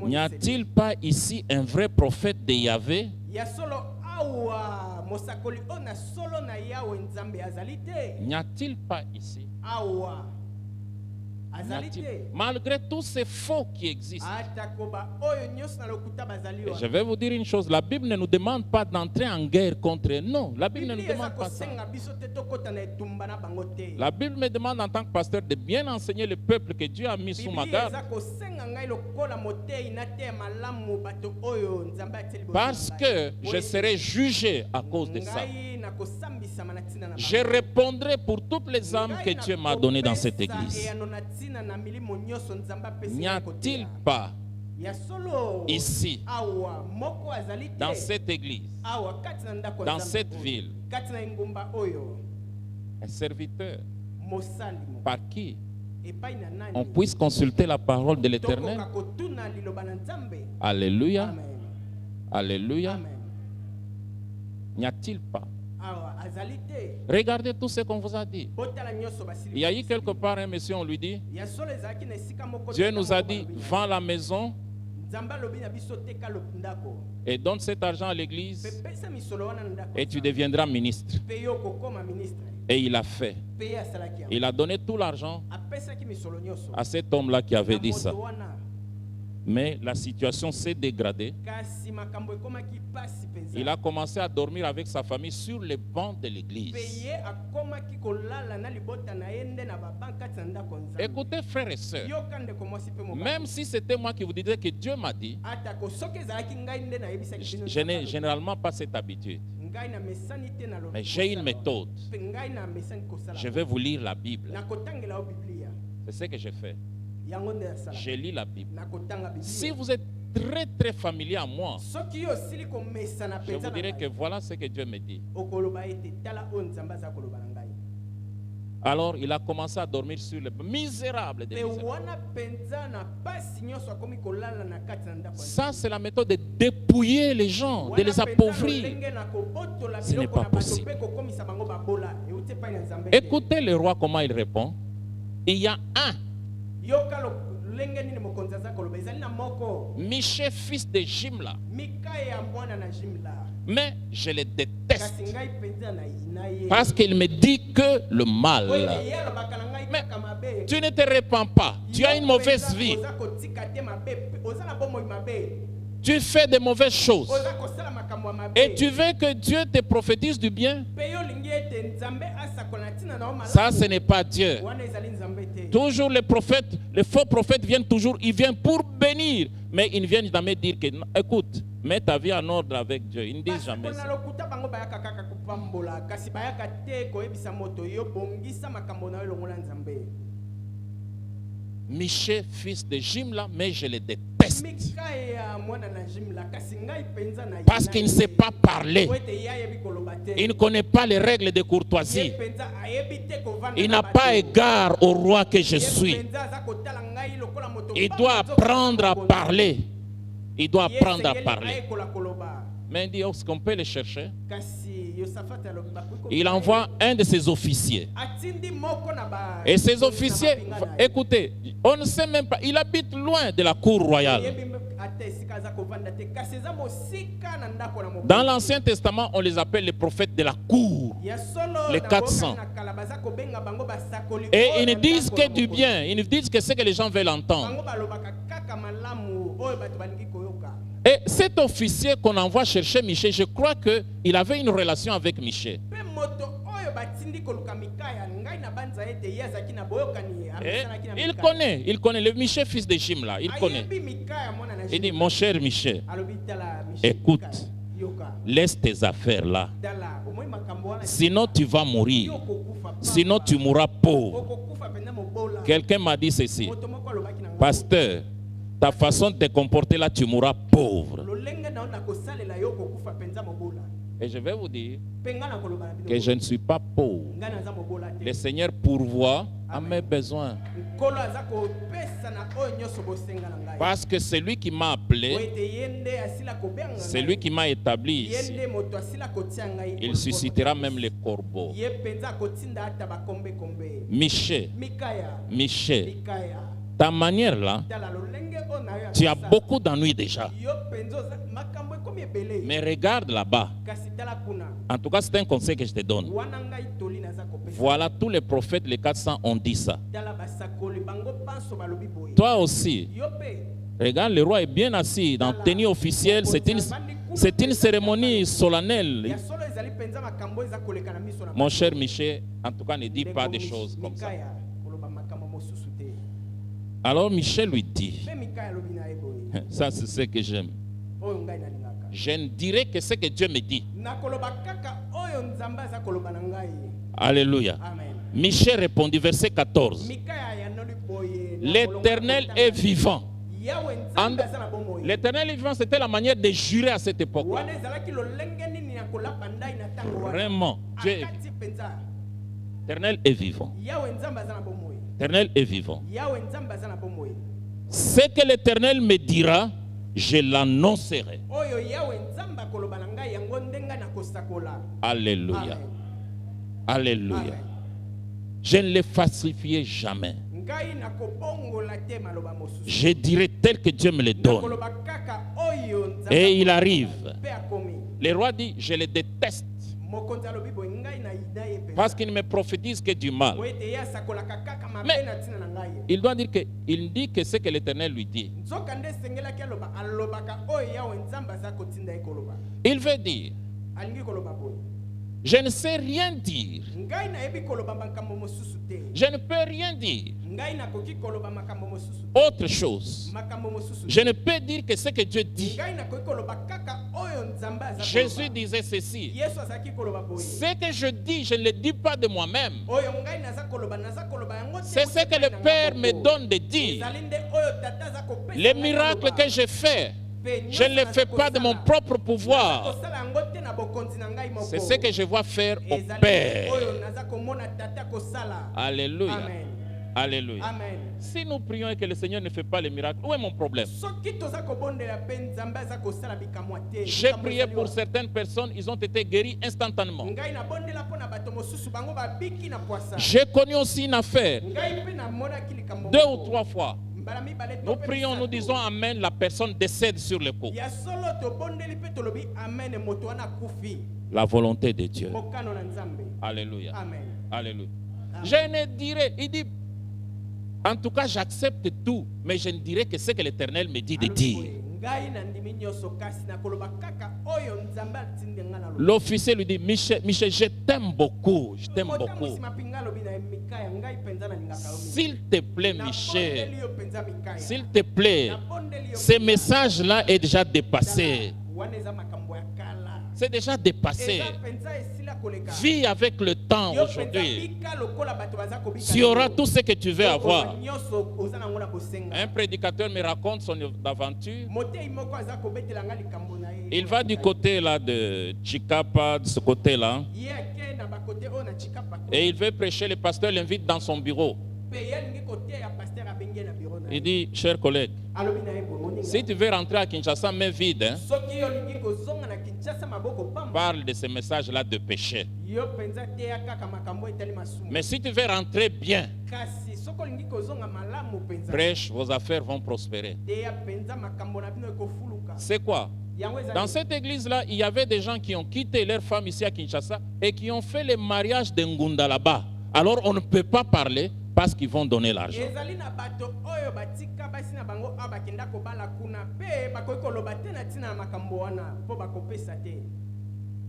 N'y a-t-il pas ici un vrai prophète de Yahvé? N'y a-t-il pas ici Malgré tous ces faux qui existent. Et je Et vais vous dire une chose, la Bible ne nous demande pas d'entrer en guerre contre eux. Non, la Bible ne nous demande pas ça. La Bible me demande en tant que pasteur de bien enseigner le peuple que Dieu a mis sous ma garde. Parce que je serai jugé à cause de ça. Je répondrai pour toutes les âmes que Dieu m'a données dans cette église. N'y a-t-il pas ici, dans cette église, dans cette ville, un serviteur par qui on puisse consulter la parole de l'Éternel? Alléluia. Alléluia. N'y a-t-il pas? Regardez tout ce qu'on vous a dit. Il y a eu quelque part un monsieur, on lui dit, Dieu nous a dit, vends la maison et donne cet argent à l'église et tu deviendras ministre. Et il a fait. Il a donné tout l'argent à cet homme-là qui avait dit ça. Mais la situation s'est dégradée. Il a commencé à dormir avec sa famille sur les bancs de l'église. Écoutez, frères et sœurs, même si c'était moi qui vous disais que Dieu m'a dit, je n'ai généralement pas cette habitude. Mais j'ai une méthode. Je vais vous lire la Bible. C'est ce que j'ai fait. Je lis la Bible. Si vous êtes très très familier à moi, je vous dirai que voilà ce que Dieu me dit. Alors il a commencé à dormir sur le misérable des misérables. Ça c'est la méthode de dépouiller les gens, de les appauvrir. Ce n'est pas possible. Écoutez le roi comment il répond. Il y a un Michée, fils de Jimla. Mais je le déteste parce qu'il me dit que le mal. Mais tu ne te répands pas. Tu as une mauvaise vie. Tu fais de mauvaises choses. Et tu veux que Dieu te prophétise du bien? Ça, ce n'est pas Dieu. Toujours les prophètes, les faux prophètes viennent toujours, ils viennent pour bénir. Mais ils ne viennent jamais dire que, écoute, mets ta vie en ordre avec Dieu. Ils ne disent jamais ça. Michée, fils de Jimla, mais je le déteste. Parce qu'il ne sait pas parler. Il ne connaît pas les règles de courtoisie. Il n'a pas égard au roi que je suis. Il doit apprendre à parler. Il doit apprendre à parler. Mais il dit, est-ce qu'on peut le chercher? Il envoie un de ses officiers. Et ces officiers, écoutez, on ne sait même pas, il habite loin de la cour royale. Dans l'Ancien Testament, on les appelle les prophètes de la cour, les 400. Et ils ne disent que du bien, ils ne disent que ce que les gens veulent entendre. Et cet officier qu'on envoie chercher Michée, je crois qu'il avait une relation avec Michée. Et il connaît le Michée fils de Jimla, il connaît. Il dit, mon cher Michée, écoute, laisse tes affaires là. Sinon tu vas mourir. Sinon tu mourras pauvre. Quelqu'un m'a dit ceci. Pasteur, ta façon de te comporter là, tu mourras pauvre. Et je vais vous dire que je ne suis pas pauvre. Le Seigneur pourvoit à mes besoins. Parce que c'est lui qui m'a appelé, c'est lui qui m'a établi ici. Il suscitera même les corbeaux. Michée, Michée, ta manière là, tu as beaucoup d'ennuis déjà. Mais regarde là-bas. En tout cas, c'est un conseil que je te donne. Voilà, tous les prophètes, les 400 ont dit ça. Toi aussi, regarde, le roi est bien assis dans tenue officielle. C'est une cérémonie solennelle. Mon cher Michel, en tout cas, ne dis pas des choses comme ça. Alors Michel lui dit, ça c'est ce que j'aime. Je ne dirai que ce que Dieu me dit. Alléluia. Michel répondit, verset 14. L'Éternel est vivant. L'Éternel est vivant, c'était la manière de jurer à cette époque. Vraiment, Dieu est vivant. L'Éternel est vivant. L'Éternel est vivant. Ce que l'Éternel me dira, je l'annoncerai. Alléluia. Alléluia. Je ne le falsifierai jamais. Je dirai tel que Dieu me le donne. Et il arrive. Le roi dit, je le déteste. Parce qu'il ne me prophétise que du mal. Mais il doit dire que, il dit que ce que l'Éternel lui dit. Il veut dire, je ne sais rien dire. Je ne peux rien dire. Autre chose. Je ne peux dire que ce que Dieu dit. Jésus disait ceci. Ce que je dis, je ne le dis pas de moi-même. C'est ce que le Père me donne de dire. Les miracles que je fais, je ne les fais pas de mon propre pouvoir. C'est ce que je vois faire au Père. Alléluia. Amen. Alléluia. Amen. Si nous prions et que le Seigneur ne fait pas les miracles, où est mon problème? J'ai prié pour certaines personnes, ils ont été guéris instantanément. J'ai connu aussi une affaire, 2 ou 3 fois. Nous prions, nous disons Amen, la personne décède sur le coup. La volonté de Dieu. Alléluia. Amen. Alléluia. Je ne dirai, il dit, en tout cas j'accepte tout, mais je ne dirai que ce que l'Éternel me dit de dire. L'officier lui dit, Michel, je t'aime beaucoup, je t'aime beaucoup. S'il te plaît, Michel, s'il te plaît, ce message-là est déjà dépassé. C'est déjà dépassé. Vis avec le temps aujourd'hui. Tu auras tout ce que tu veux avoir. Un prédicateur me raconte son aventure. Il va du côté là de Chikapa, de ce côté-là. Et il veut prêcher. Le pasteur l'invite dans son bureau. Il dit, cher collègue, si tu veux rentrer à Kinshasa, main vide, hein, parle de ce message-là de péché. Mais si tu veux rentrer bien, prêche, vos affaires vont prospérer. C'est quoi? Dans cette église-là, il y avait des gens qui ont quitté leur femme ici à Kinshasa et qui ont fait le mariage de Ngunda là-bas. Alors on ne peut pas parler parce qu'ils vont donner l'argent.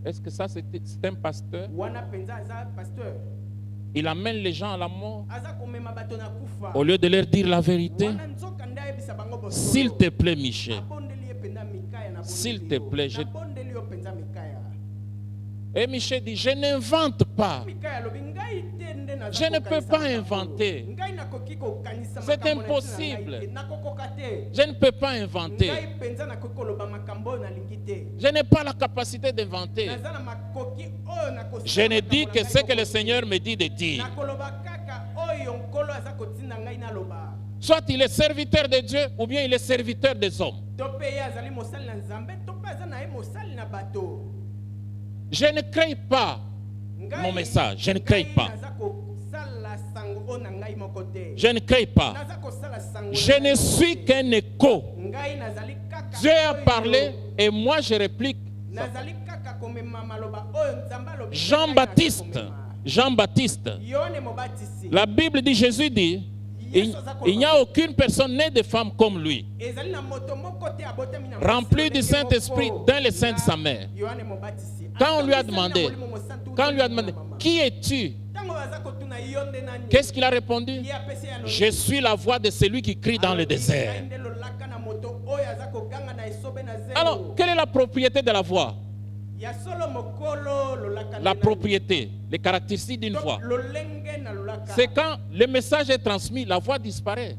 Est-ce que ça c'est un pasteur? Il amène les gens à la mort au lieu de leur dire la vérité. S'il te plaît, Michel, s'il te plaît, Et Michel dit, je n'invente pas. Je ne peux pas inventer. C'est impossible. Je ne peux pas inventer. Je n'ai pas la capacité d'inventer. Je ne dis que ce que le Seigneur me dit de dire. Soit il est serviteur de Dieu ou bien il est serviteur des hommes. Je ne crée pas mon message. Je ne crée pas. Je ne crée pas. Je ne suis qu'un écho. Dieu a parlé et moi je réplique. Jean-Baptiste. La Bible dit, Jésus dit, il n'y a aucune personne née de femme comme lui, remplie du Saint-Esprit dans le sein de sa mère. Quand on lui a demandé, qui es-tu? Qu'est-ce qu'il a répondu? Je suis la voix de celui qui crie dans le désert. Alors, quelle est la propriété de la voix? La propriété, les caractéristiques d'une voix. C'est quand le message est transmis, la voix disparaît.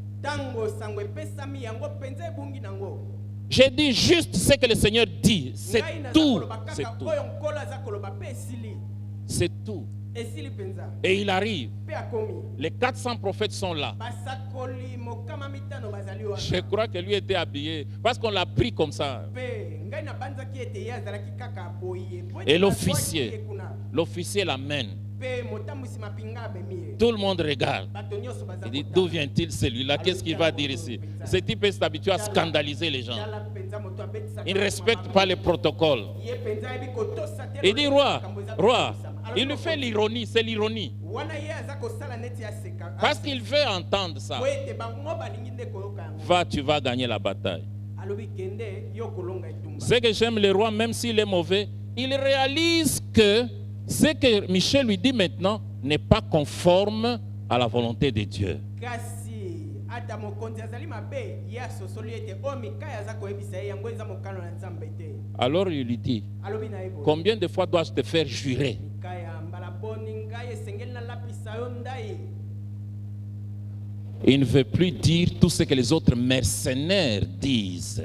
J'ai dit juste ce que le Seigneur dit. C'est tout. C'est tout. C'est tout. Et il arrive. Les 400 prophètes sont là. Je crois que lui était habillé parce qu'on l'a pris comme ça. Et l'officier l'amène. Tout le monde regarde. Il dit, d'où vient-il celui-là? Qu'est-ce qu'il va dire ici? Ce type est habitué à scandaliser les gens. Il ne respecte pas les protocoles. Il dit, roi, il lui fait l'ironie, c'est l'ironie. Parce qu'il veut entendre ça. Va, tu vas gagner la bataille. C'est que j'aime le roi, même s'il est mauvais, il réalise que ce que Michel lui dit maintenant n'est pas conforme à la volonté de Dieu. Alors il lui dit, combien de fois dois-je te faire jurer? Il ne veut plus dire tout ce que les autres mercenaires disent.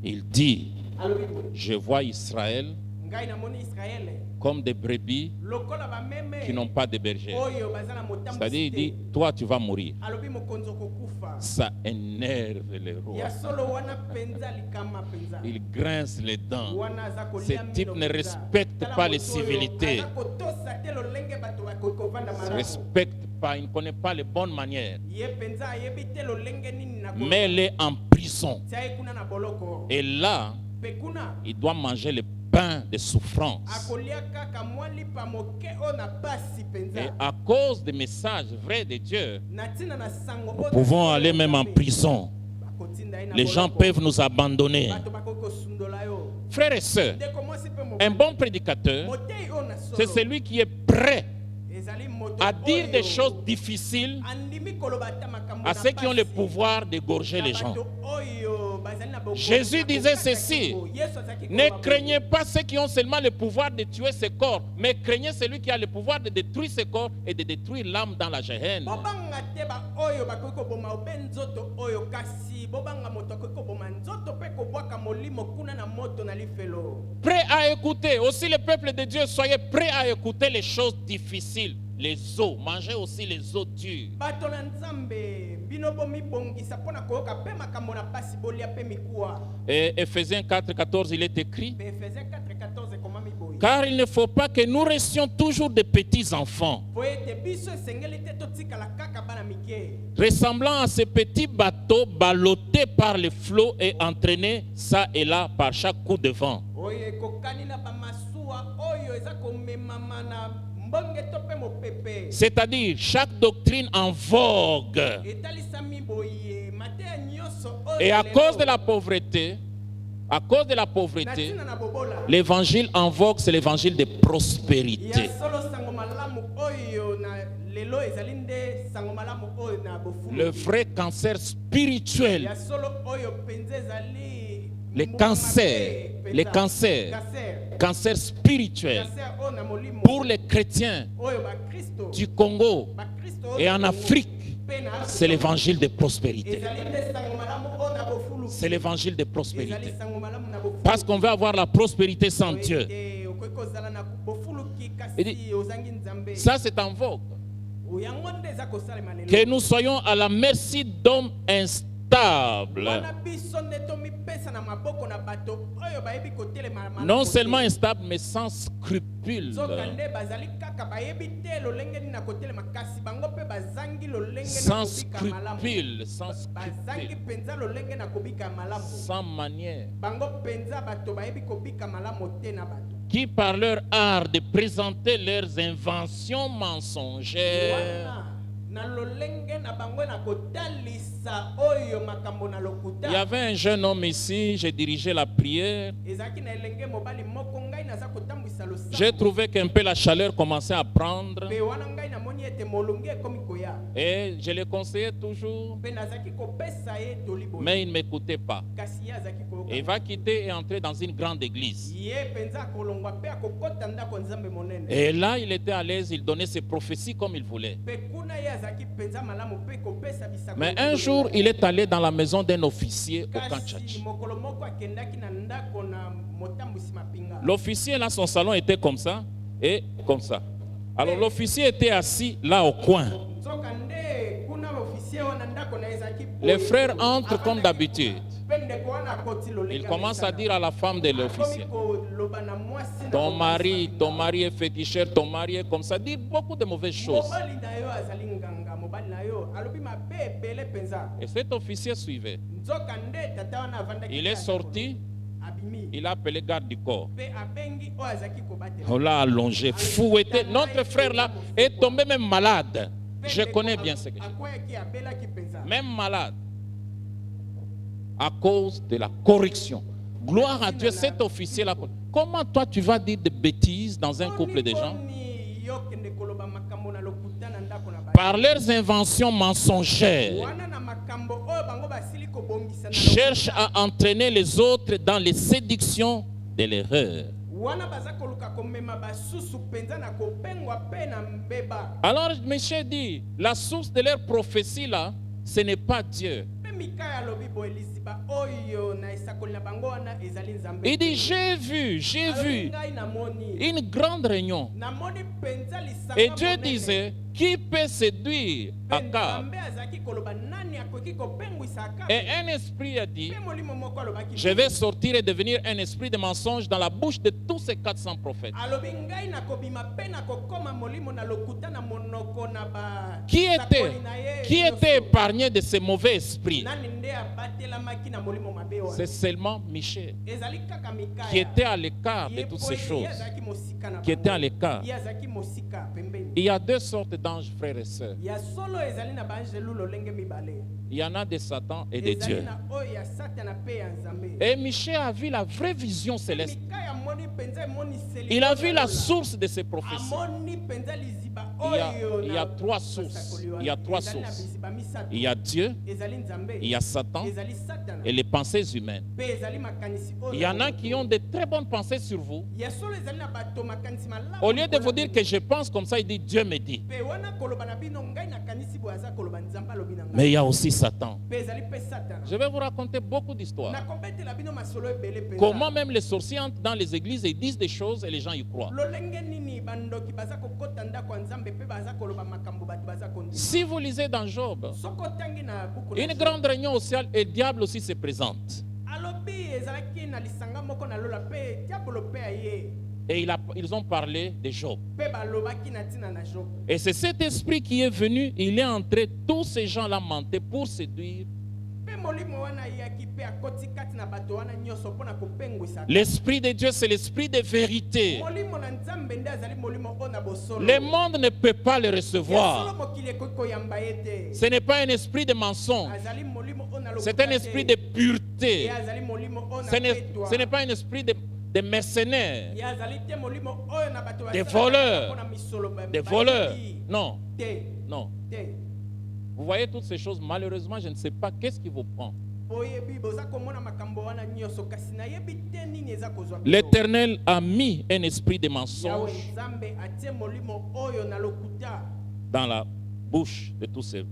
Il dit, je vois Israël comme des brebis qui n'ont pas de berger. C'est-à-dire, il dit, toi tu vas mourir. Ça énerve les rois. Il grince les dents. Ce type ne respecte pas les civilités. Il ne respecte pas, il ne connaît pas les bonnes manières. Mais il est en prison. Et là, il doit manger le pain de souffrance. Et à cause des messages vrais de Dieu, nous pouvons aller même en prison. Les gens peuvent nous abandonner. Frères et sœurs, un bon prédicateur, c'est celui qui est prêt à dire des choses difficiles à ceux qui ont le pouvoir d'égorger les gens. Jésus disait ceci: ne craignez pas ceux qui ont seulement le pouvoir de tuer ce corps, mais craignez celui qui a le pouvoir de détruire ce corps et de détruire l'âme dans la géhenne. Prêt à écouter, aussi le peuple de Dieu, soyez prêts à écouter les choses difficiles. Les os, mangez aussi les os durs. Et Ephésiens 4,14, il est écrit: car il ne faut pas que nous restions toujours des petits enfants, ressemblant à ces petits bateaux ballottés par les flots et entraînés ça et là par chaque coup de vent. C'est-à-dire chaque doctrine en vogue. Et à cause de la pauvreté, l'évangile en vogue, c'est l'évangile de prospérité. Le vrai cancer spirituel, cancer spirituel pour les chrétiens du Congo et en Afrique, c'est l'évangile de prospérité. C'est l'évangile de prospérité. Parce qu'on veut avoir la prospérité sans Dieu. Ça, c'est en vogue. Que nous soyons à la merci d'hommes instable. wana biso nde tomipesa na maboko na bato oyo bayebi kotelema Non seulement instable, mais sans scrupule. nzoka nde bazali kaka bayebi te lolenge nini na kotelema kasi bango mpe bazangi lolenge na Sans kobika malamu scrupule, sans bazangi scrupule, mpenza lolenge na kobika malamu sans manière, bango mpenza bato bayebi kobika malamu te na bato qui par leur art de présenter leurs inventions mensongères wana na lolenge na bango na kotalisa oyo makambo na Il y lokuta avait un jeune homme ici, j'ai dirigé la prière. ezalaki na elenge mobali moko ngai naza kotambwisa J'ai losambo trouvé qu'un peu la chaleur commençait à prendre mpe wana ngai namoni ete molunge ekomi koya et je le conseillais toujours, mpe nazalaki kopesa ye toli boye mais il ne m'écoutait pas. kasi ye azalaki koyoka Il va quitter et entrer dans une grande église. ye mpenza akolongwa mpe akokɔta ndako nzambe monene Et là, il était à l'aise, il donnait ses prophéties comme il voulait. mpe kuna ye azalaki mpenza malamu mpe kopesa bisako Mais un jour, il est allé dans la maison d'un officier au kasi Kanchachi. mokolo moko akendaki na ndako na motambwisi mapinga L'officier, là, son salon était comme ça et comme ça. Alors l'officier était assis là au coin. nzoka nde kuna ofisier wana ndako na ezalaki Les frères entrent comme d'habitude. mpe ndeko wana akoti lolenge Il commence à dire à la femme de l'officier, koloba na mwasi na ton mari est féticheur, ton mari est comme ça, dit beaucoup de mauvaises choses. mobali na yo azali nganga mobali na yo alobi mabe ebele mpenza Et cet officier suivait. nzoka nde tata wana avandaki Il est sorti, abimi il a appelé garde du corps. mpe abengi oyo azalaki kobatela On l'a allongé, fouetté. Notre frère là est tombé même malade. Je connais bien ce que je dis. akweyaki abelaki mpenza Même malade. À cause de la correction. Gloire à Dieu, cet officier là. Comment toi tu vas dire des bêtises dans un couple de gens? Boni yokende koloba makambo na lokuta na ndako na Par leurs inventions mensongères, wana na makambo oyo bango basili kobongisa na cherchent à entraîner les autres dans les séductions de l'erreur. wana baza koluka komema basusu mpenza na kopengwa mpe na mbeba Alors Michel dit, la source de leur prophétie là, ce n'est pas Dieu. mpe mikaya alobi boye liziba oyo na esakoli na bango wana ezali nzambe Il dit, j'ai vu ngai namoni une grande réunion. namoni mpenza lisanga Et Dieu monene. disait, qui peut séduire Mpe Akab? nzambe azalaki koloba nani akoki kopengwisa Akabi? Et un esprit a dit, mpe molimo moko alobaki je vais sortir et devenir un esprit de mensonge dans la bouche de tous ces 400 prophètes. alobi ngai nakobima mpe nakokoma molimo na lokuta na monoko na Qui basakoli na ye était nyonso. épargné de ces mauvais esprits? nani nde abatelamaki na molimo mabe wana C'est seulement Michel ezali kaka mikaya qui était à l'écart de Ye toutes po ces ete ye choses. azalaki mosika na Qui était bango. à l'écart. Ye azalaki mosika pembeni Il y a deux sortes d'anges, frères et sœurs. ya solo ezali na baangelu lolenge mibale Il y en a de Satan et de ezali Dieu. na oyo ya satana mpe ya nzambe Et Michel a vu la vraie vision céleste. mikaya amoni mpenza emoniseli Il a vu oyo la alola. source de ces prophéties. amoni mpenza liziba Il y a oyo trois sources. Il y a trois sources. Il y a Dieu, ezali nzambe il y a Satan ezali satana et les pensées humaines. mpe ezali makanisi oyo Il y en a qui ont de très bonnes pensées sur vous. ya solo ezali na bato makanisi malamu Au lieu de vous likolo dire na que je pense comme ça, il dit Dieu me dit. mpe wana koloba na bino ngai nakanisi boye aza koloba nzambe alobi na Mais ngai il y a aussi Satan. mpe ezali mpe satana Je vais vous raconter beaucoup d'histoires. nakobetela bino masolo ebele mpenza Comment même les sorciers entrent dans les églises et disent des choses et les gens y croient. lolenge nini bandoki baza kokɔta ndako ya nzambe mpe baza koloba makambo bato baza kondima Si vous lisez dans Job, soki otangi na buku na une Job, grande réunion au ciel et le diable aussi se présente. alobi ezalaki na lisanga moko na lola mpe diabolo mpe aye Et ils ont parlé de Job. mpe balobaki na ntina na Job Et c'est cet esprit qui est venu, il est entré, tous ces gens-là mentaient pour séduire. mpe molimo wana ayaki mpe akoti kati na bato wana nyonso mpo na kopengwisa L'esprit de Dieu, c'est l'esprit de vérité. molimo na nzambe nde azali molimo oyo na bosolo Le monde ne peut pas le Ya solo recevoir. mokili ekoki koyamba ye te Ce n'est pas un esprit de mensonge. azali molimo oyo na C'est lokuta un esprit te. de pureté. Ye azali molimo oyo na Ce petwa. n'est pas un esprit de mercenaires, Ye azali te molimo oyo na bato Des basalaka voleurs. mpona misolo ba- des bayaki. voleurs. Non, te non. te Vous voyez toutes ces choses. Malheureusement, je ne sais pas qu'est-ce qui vous prend. boyebi boza komona makambo wana nyonso kasi nayebi te nini eza kozwa bino. L'Éternel a mis un esprit de yawe mensonge nzambe atie molimo oyo na lokuta dans la bouche de tous ces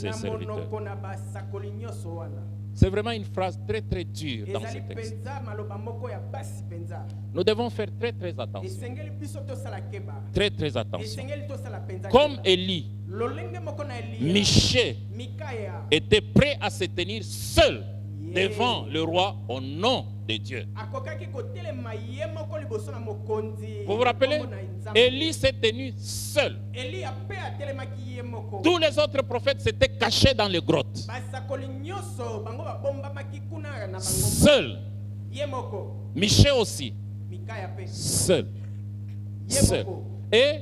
na serviteurs. monoko na basakoli nyonso wana C'est vraiment une phrase très très dure dans ce ezali texte. penza maloba moko ya basi penza Nous devons faire très très attention. esengeli biso tosala keba Très très attention. esengeli tosala penza Comme keba. Élie, lolenge moko na Elia Michée Mikaya était prêt à se tenir seul Yeah. devant le roi au nom de Dieu. akokaki kotelema ye moko liboso na mokonzi Vous vous rappelez? Kombo na Nzambe. Élie s'est tenu seul. Elia mpe atelemaki ye moko Tous les autres prophètes s'étaient cachés dans les grottes. basakoli nyonso bango babombamaki kuna na bango Seul. ye moko Michée aussi. Mikaya mpe Seul. ye Seul. moko Et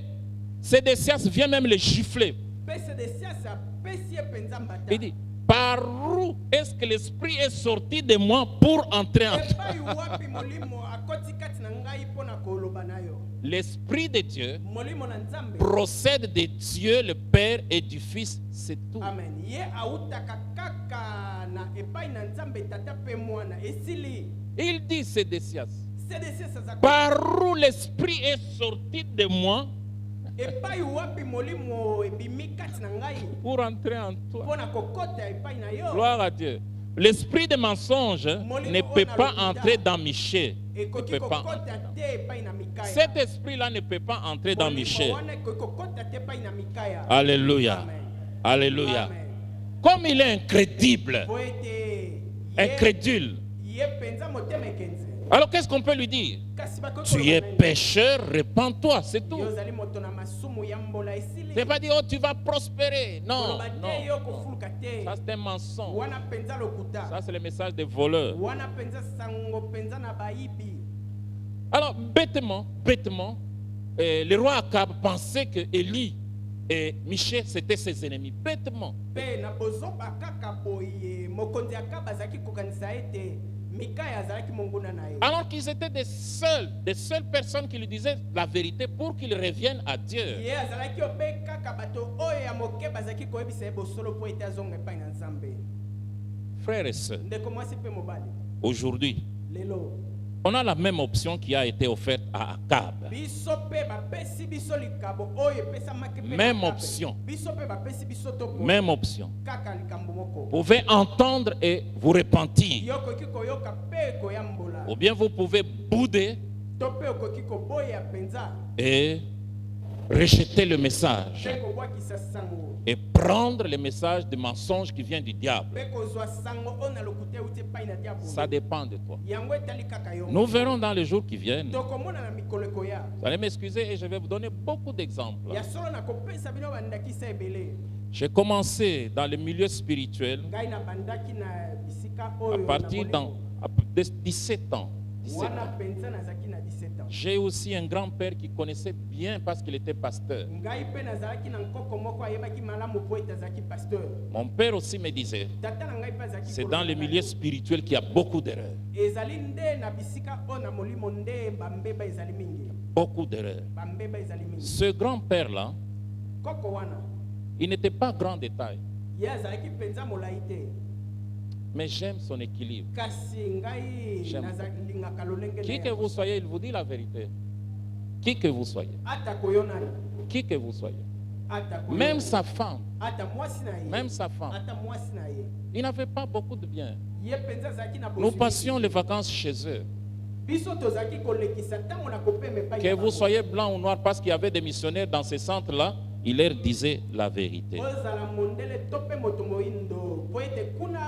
Sédécias vient même le gifler. mpe Sédécias apesi ye penza mbata Il dit, par où est-ce que l'esprit est sorti de moi pour entrer en toi? epai wapi molimo akoti kati na ngai mpo na koloba na yo L'esprit de Dieu molimo na Nzambe procède de Dieu le Père et du Fils, c'est tout. amen ye autaka kaka na epai na Nzambe tata mpe mwana esili Il dit Sédécias, Sédécias aza par où l'esprit est sorti de moi epai wapi molimo ebimi kati na ngai pour entrer en toi. mpo na kokota epai na yo Gloire à Dieu. L'esprit de mensonge ne peut pas entrer dans Michée. Ne ekoki peut pas. kokota te epai na Mikaya Cet esprit-là ne peut pas entrer dans molimo Michée. wana ekoki kokota te epai na Mikaya Alléluia. Amen. Alléluia. Amen. Comme il est incrédible, po ete incrédule. ye penza motema ekenze Alors qu'est-ce qu'on peut lui dire? kasi bakoki Tu es koloba nini? pécheur, répands-toi, c'est tout. yo ozali moto na masumu ya mbola esili C'est pas dire, oh, tu vas prospérer. Non, koloba te yo non. kofuluka te Ça, c'est un mensonge. wana penza lokuta Ça, c'est le message des voleurs. wana penza sango penza na bayibi Alors, bêtement, le roi Akab pensait que Élie et Michée, c'était ses ennemis. Bêtement. mpe na bozoba kaka boye mokonzi akaba azalaki kokanisa ete Mikaya azalaki monguna na ye Alors qu'ils étaient des seules personnes qui lui disaient la vérité pour qu'il revienne à Dieu. ye azalaki obe kaka bato oyo ya moke bazalaki koyebisa ye bosolo mpo ete azonga epai na Nzambe Frères et sœurs, ndeko mwasi mpe mobali aujourd'hui, lelo on a la même option qui a été offerte à Akab. biso mpe bapesi biso likabo oyo epesamaki mpe na Même Akabe. option. biso mpe bapesi biso toko Même option. kaka likambo moko Vous pouvez entendre et vous repentir. yo okoki koyoka mpe koyambola Ou bien vous pouvez bouder to mpe okoki koboya mpenza et rejeter le message. mpe kobwakisa sango Et prendre le message de mensonge qui vient du diable. mpe kozwa sango oyo na lokuta euti epai na diabolo Ça dépend de toi. yango etali kaka yo Nous verrons dans les jours qui viennent. tokomona na mikolo ekoya Vous allez m'excuser et je vais vous donner beaucoup d'exemples. ya solo nakopesa bino bandakisa ebele J'ai commencé dans le milieu spirituel ngai na bandaki na bisika à oyo partir na de 17 ans. 17 wana ans. mpenza nazalaki na 17 ans J'ai aussi un grand-père qui connaissait bien parce qu'il était pasteur. ngai mpe nazalaki na nkoko moko ayebaki malamu po ete azalaki pasteur Mon père aussi me disait, tata na ngai mpe azalaki c'est koloba dans le ngai. milieu spirituel qu'il y a beaucoup d'erreurs. ezali nde na bisika oyo na molimo nde bambeba ezali mingi Beaucoup d'erreurs. bambeba ezali mingi Ce grand-père-là, koko wana il n'était pas grand de taille, ye azalaki mpenza molai te mais j'aime son équilibre. kasi ngai J'aime. nazalingaka lolenge Qui na que ye. vous soyez, il vous dit la vérité. Qui que vous soyez, atako yo nani qui que vous soyez. atako yo Même nani. sa femme, ata mwasi na ye même sa femme, ata mwasi na ye il n'avait pas beaucoup de biens. ye mpenza azalaki na Nous bozwi passions mingi. les vacances chez eux. biso tozalaki kolekisa ntango na kopema epai Que na vous bango. soyez blanc ou noir, parce qu'il y avait des missionnaires dans ces centres-là, il leur disait la vérité. ozala mondele to mpe moto moyindo po ete kuna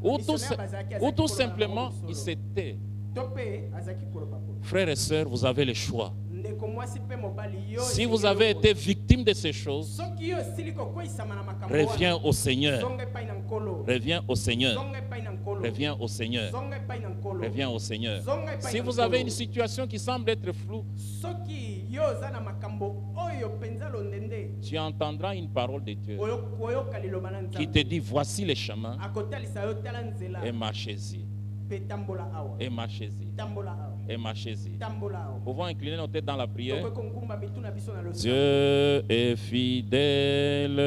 Ou tout, missionnaire bazalaki ou azalaki tout koloba simplement, bango il solo. s'était. to mpe azalaki koloba bo Frères et sœurs, vous avez le choix. ndeko mwasi mpe mobali yo Si esengeli vous avez okoya. été victime de ces choses, soki yo esili kokweyisama na makambo reviens au Seigneur. zonga epai na nkolo Reviens au Seigneur. zonga epai na nkolo Reviens au Seigneur. zonga epai na nkolo Reviens au Seigneur. zonga epai Si na vous nkolo. avez une situation qui semble être floue, soki yo oza na makambo oyo mpenza londende tu entendras une parole de Dieu koyoka liloba na qui nzambe te dit, voici les chemins, akotalisa yo tala nzela et marchez-y, mpe tambola awa et marchez-y, tambola awa et marchez-y. tambola awa Pouvons incliner nos têtes dans la prière. tokoki kongumba mitu na biso na losa Dieu est fidèle.